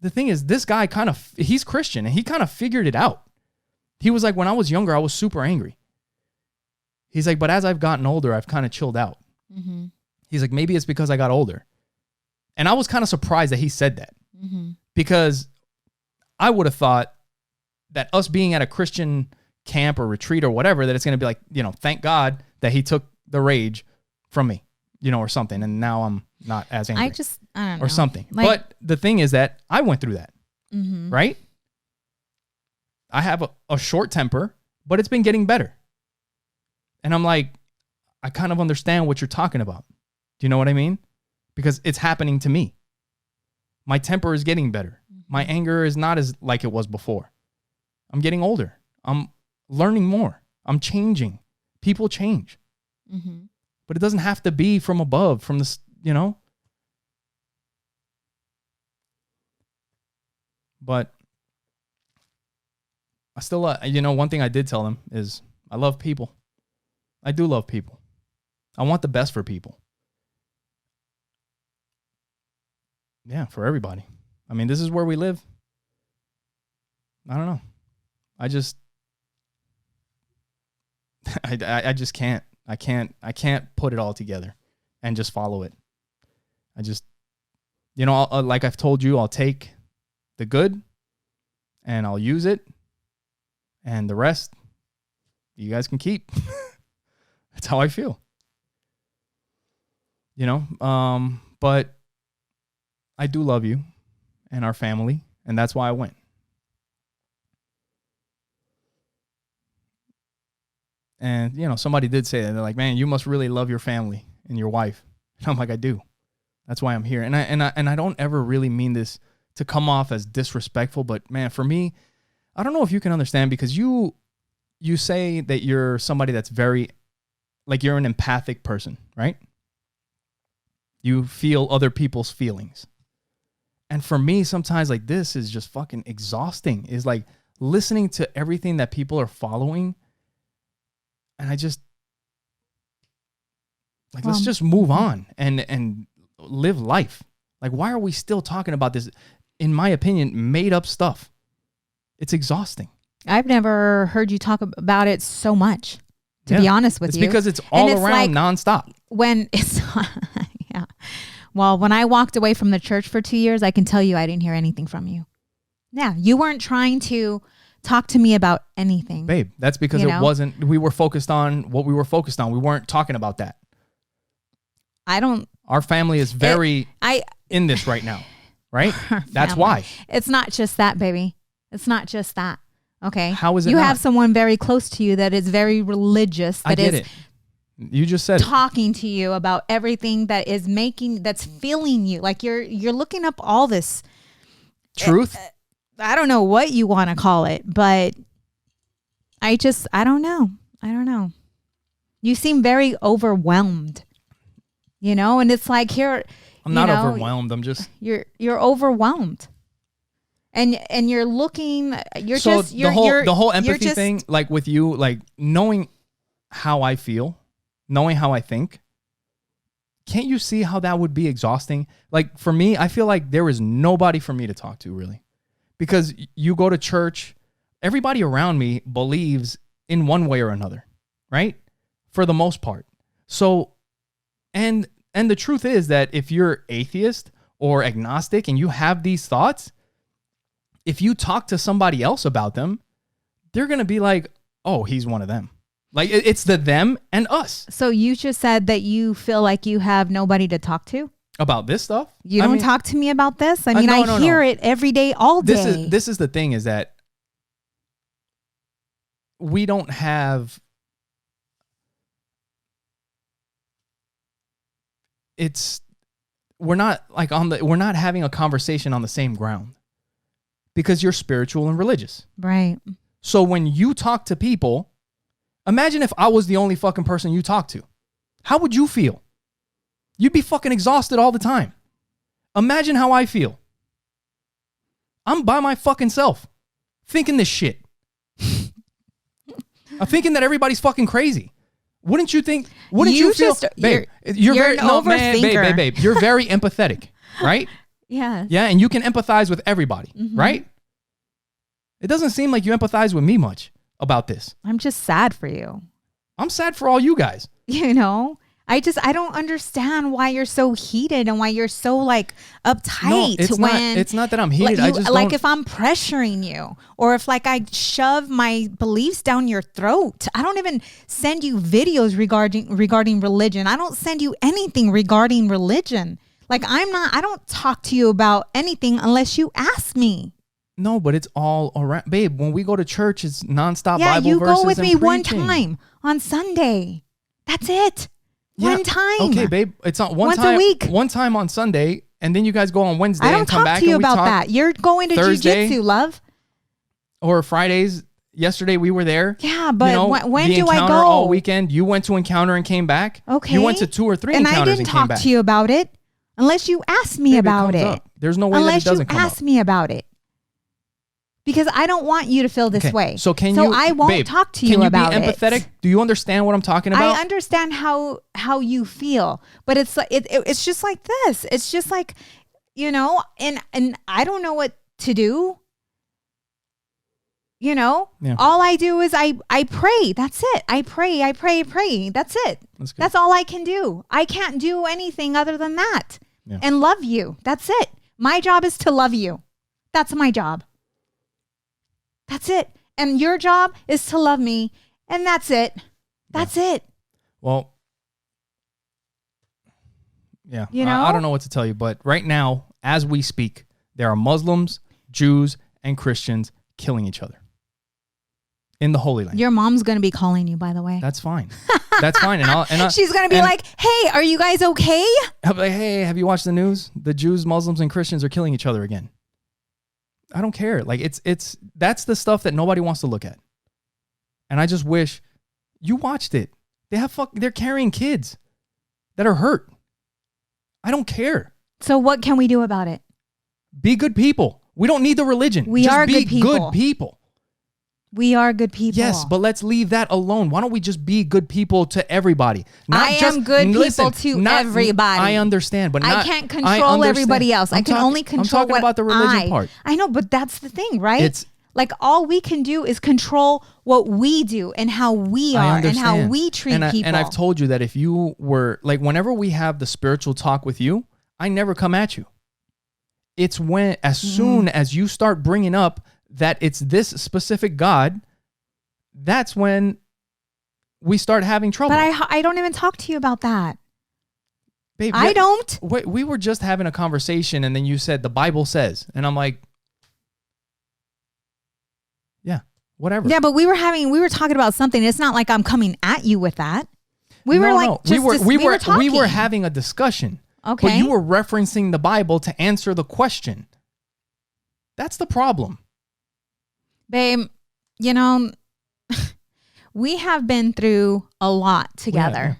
The thing is, this guy he's Christian and he kind of figured it out. He was like, when I was younger, I was super angry. He's like, but as I've gotten older, I've kind of chilled out. Mm-hmm. He's like, maybe it's because I got older. And I was kind of surprised that he said that because I would have thought that us being at a Christian camp or retreat or whatever, that it's going to be like, you know, thank God that he took the rage from me, you know, or something. And now I'm not as angry. I don't know. Or something. Like, but the thing is that I went through that, right? I have a short temper, but it's been getting better. And I'm like, I kind of understand what you're talking about. Do you know what I mean? Because it's happening to me. My temper is getting better. My anger is not as like it was before. I'm getting older. I'm learning more. I'm changing. People change. But it doesn't have to be from above, from this, you know? But I still, you know, one thing I did tell him is I love people. I do love people. I want the best for people. Yeah, for everybody. I mean, this is where we live. I don't know. I just, I just can't. I can't put it all together and just follow it. I just, you know, like I've told you, I'll take the good and I'll use it, and the rest you guys can keep. That's how I feel. You know, but I do love you and our family, and that's why I went. And, you know, somebody did say that. They're like, man, you must really love your family and your wife. And I'm like, I do. That's why I'm here. And I don't ever really mean this to come off as disrespectful, but man, for me, I don't know if you can understand, because you say that you're somebody that's very, like, you're an empathic person, right? You feel other people's feelings. And for me, sometimes like this is just fucking exhausting. Is like listening to everything that people are following. And I just like, let's just move on and live life. Like, why are we still talking about this, in my opinion, made up stuff? It's exhausting. I've never heard you talk about it so much, to be honest with you. It's because it's all around, like, nonstop. When it's, yeah. Well, when I walked away from the church for 2 years, I can tell you I didn't hear anything from you. Yeah, you weren't trying to talk to me about anything. Babe, that's because it wasn't, we were focused on what we were focused on. We weren't talking about that. Our family is very in this right now, right? That's why. It's not just that, baby. It's not just that. Okay. How is it you not? have someone very close to you that is very religious. That I get it. You just said talking to you about everything that is that's filling you. Like you're looking up all this truth. I don't know what you want to call it, but I don't know. You seem very overwhelmed, you know, and it's like I'm not overwhelmed. I'm just, you're overwhelmed. And you're looking, the whole empathy thing, like with you, like knowing how I feel, knowing how I think. Can't you see how that would be exhausting? Like for me, I feel like there is nobody for me to talk to, really. Because you go to church, everybody around me believes in one way or another, right? For the most part. So, and the truth is that if you're atheist or agnostic and you have these thoughts, if you talk to somebody else about them, they're going to be like, oh, he's one of them. Like it's the them and us. So you just said that you feel like you have nobody to talk to? About this stuff? You don't talk to me about this? I mean, I hear it every day, all day. This is the thing, is that we don't have... we're not having a conversation on the same ground because you're spiritual and religious. Right. So when you talk to people, imagine if I was the only fucking person you talk to. How would you feel? You'd be fucking exhausted all the time. Imagine how I feel. I'm by my fucking self thinking this shit. I'm thinking that everybody's fucking crazy. Wouldn't you think? Wouldn't you feel? Babe, you're very babe. You're very empathetic, right? Yeah. Yeah, and you can empathize with everybody, right? It doesn't seem like you empathize with me much about this. I'm just sad for you. I'm sad for all you guys. You know, I don't understand why you're so heated and why you're so like uptight. No, it's not that I'm heated. Like I just like if I'm pressuring you or if like I shove my beliefs down your throat. I don't even send you videos regarding religion. I don't send you anything regarding religion. Like I don't talk to you about anything unless you ask me. No, but it's all around. Babe, when we go to church, it's nonstop yeah, Bible you verses go with and me preaching. one time on Sunday. That's it. Yeah. One time. Okay, babe. It's not once a week. One time on Sunday, and then you guys go on Wednesday I don't and come talk back to you and we about talk that. You're going to Thursday, jiu-jitsu, love. Or Fridays. Yesterday we were there. Yeah, but when do I go? All weekend. You went to Encounter and came back. Okay. You went to 2 or 3 and encounters I didn't and came back. talk to you about it unless you ask me about it. There's no way that it doesn't come up. Unless you ask me about it. Because I don't want you to feel this way. So I won't talk to you about it. Can you be empathetic? Do you understand what I'm talking about? I understand how you feel, but it's like it's just like this. It's just like, you know, and I don't know what to do. You know, all I do is I pray. That's it. I pray. That's it. That's all I can do. I can't do anything other than that. Yeah. And love you. That's it. My job is to love you. That's my job. That's it. And your job is to love me. And that's it. That's it. Well, yeah. You know? I don't know what to tell you, but right now, as we speak, there are Muslims, Jews, and Christians killing each other in the Holy Land. Your mom's going to be calling you, by the way. That's fine. That's fine. And she's going to be like, hey, are you guys okay? I'll be like, hey, have you watched the news? The Jews, Muslims, and Christians are killing each other again. I don't care. Like that's the stuff that nobody wants to look at. And I just wish you watched it. They're carrying kids that are hurt. I don't care. So what can we do about it? Be good people. We don't need the religion. We are good people. Good people. We are good people. Yes, but let's leave that alone. Why don't we just be good people to everybody? I am good people to everybody. I understand, but I can't control everybody else. I can only control I'm talking about the religion part. I know, but that's the thing, right? It's like all we can do is control what we do and how we are and how we treat people. And I've told you that if you were like, whenever we have the spiritual talk with you, I never come at you. It's as soon as you start bringing up that it's this specific God, that's when we start having trouble. But I don't even talk to you about that. Babe, I don't. Wait, we were just having a conversation and then you said the Bible says, and I'm like, yeah, whatever. Yeah, but we were talking about something. It's not like I'm coming at you with that. We were having a discussion. Okay. But you were referencing the Bible to answer the question. That's the problem. Babe, you know, we have been through a lot together. Yeah.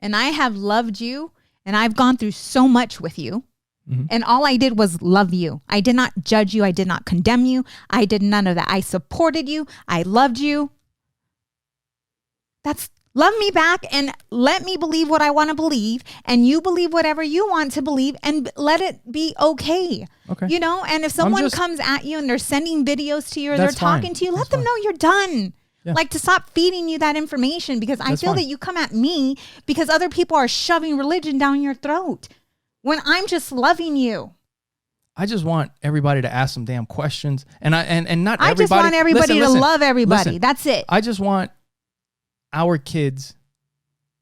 And I have loved you and I've gone through so much with you. Mm-hmm. And all I did was love you. I did not judge you. I did not condemn you. I did none of that. I supported you. I loved you. Love me back and let me believe what I want to believe, and you believe whatever you want to believe, and let it be okay. Okay. You know, and if someone comes at you and they're sending videos to you or they're talking to you, let them know you're done. Yeah. Like, to stop feeding you that information, because I feel that you come at me because other people are shoving religion down your throat when I'm just loving you. I just want everybody to ask some damn questions, and not everybody. I just want everybody to love everybody. Listen, that's it. I just want our kids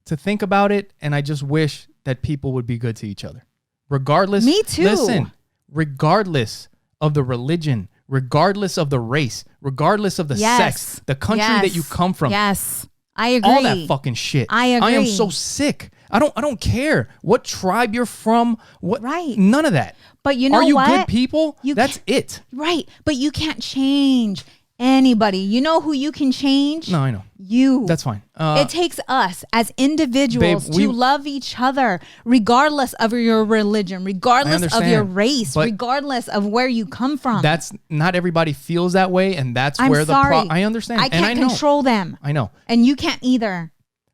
to think about it, and I just wish that people would be good to each other. Regardless. Me too. Listen, regardless of the religion, regardless of the race, regardless of the sex, the country that you come from. Yes. I agree. All that fucking shit. I agree. I am so sick. I don't care what tribe you're from. What? Right. None of that. But you know what? Are you good people? That's it. Right. But you can't change anybody. You know who you can change? No, I know. You. That's fine. It takes us as individuals to love each other, regardless of your religion, regardless of your race, regardless of where you come from. That's not everybody feels that way, and that's where I understand. I can't control them. I know. And you can't either.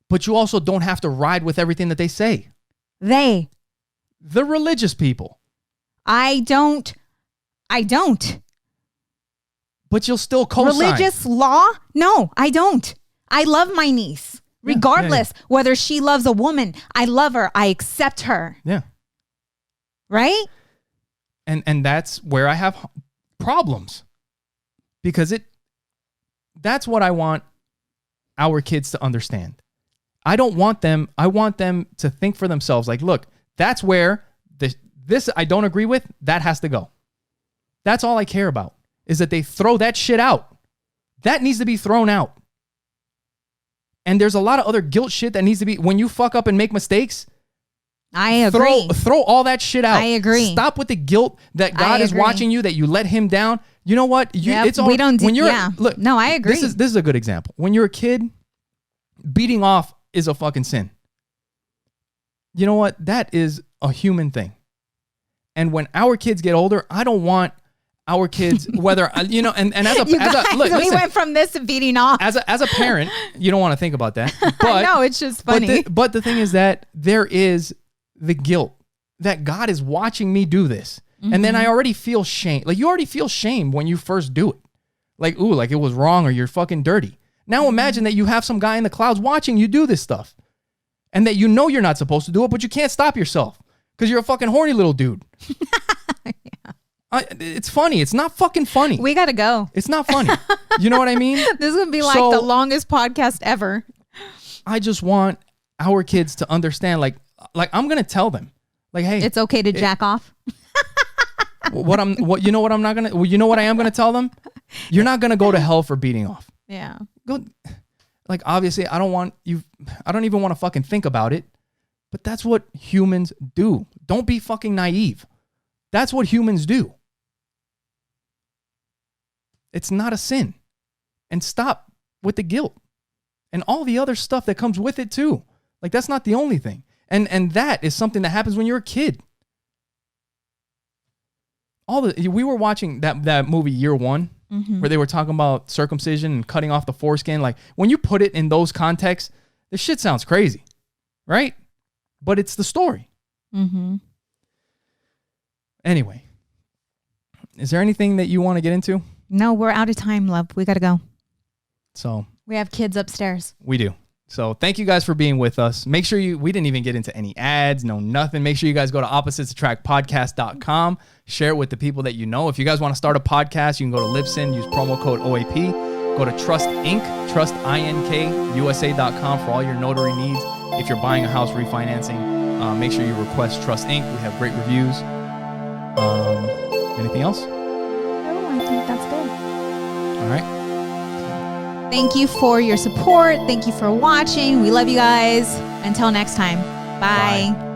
But you also don't have to ride with everything that they say. The religious people. I don't. But you'll still co-sign. Religious law? No, I don't. I love my niece. Regardless whether she loves a woman, I love her. I accept her. Yeah. Right? And that's where I have problems. Because that's what I want our kids to understand. I want them to think for themselves. Like, look, that's where this I don't agree with, that has to go. That's all I care about, is that they throw that shit out. That needs to be thrown out. And there's a lot of other guilt shit that needs to be, when you fuck up and make mistakes, I agree. Throw all that shit out. I agree. Stop with the guilt that God is watching you, that you let him down. You know what? It's all, we don't do, look, no, I agree. This is a good example. When you're a kid, beating off is a fucking sin. You know what? That is a human thing. And when our kids get older, I don't want our kids, whether, and as a, look, we went from this to beating off. As a parent, you don't want to think about that. But I know, it's just funny. But the thing is that there is the guilt that God is watching me do this. Mm-hmm. And then I already feel shame. Like, you already feel shame when you first do it. Like, ooh, like it was wrong, or you're fucking dirty. Now imagine that you have some guy in the clouds watching you do this stuff. And that you know you're not supposed to do it, but you can't stop yourself because you're a fucking horny little dude. It's funny. It's not fucking funny. We got to go. It's not funny. You know what I mean? This is going to be like the longest podcast ever. I just want our kids to understand, like I'm going to tell them, like, hey, it's okay to jack off. You know what I am going to tell them? You're not going to go to hell for beating off. Yeah. Go. Like, obviously, I don't even want to fucking think about it, but that's what humans do. Don't be fucking naive. That's what humans do. It's not a sin. And stop with the guilt and all the other stuff that comes with it too. Like, that's not the only thing. And that is something that happens when you're a kid. We were watching that movie Year One, mm-hmm. where they were talking about circumcision and cutting off the foreskin. Like, when you put it in those contexts, this shit sounds crazy, right? But it's the story. Mm-hmm. Anyway, is there anything that you want to get into? No, we're out of time, love. We got to go. So we have kids upstairs. We do. So thank you guys for being with us. Make sure we didn't even get into any ads, no nothing. Make sure you guys go to oppositesattractpodcast.com. Share it with the people that you know. If you guys want to start a podcast, you can go to Libsyn, use promo code OAP. Go to Trust Inc., trustinkusa.com for all your notary needs. If you're buying a house, refinancing, make sure you request Trust Inc. We have great reviews. Anything else? No, I think that's good. All right. Thank you for your support. Thank you for watching. We love you guys. Until next time. Bye.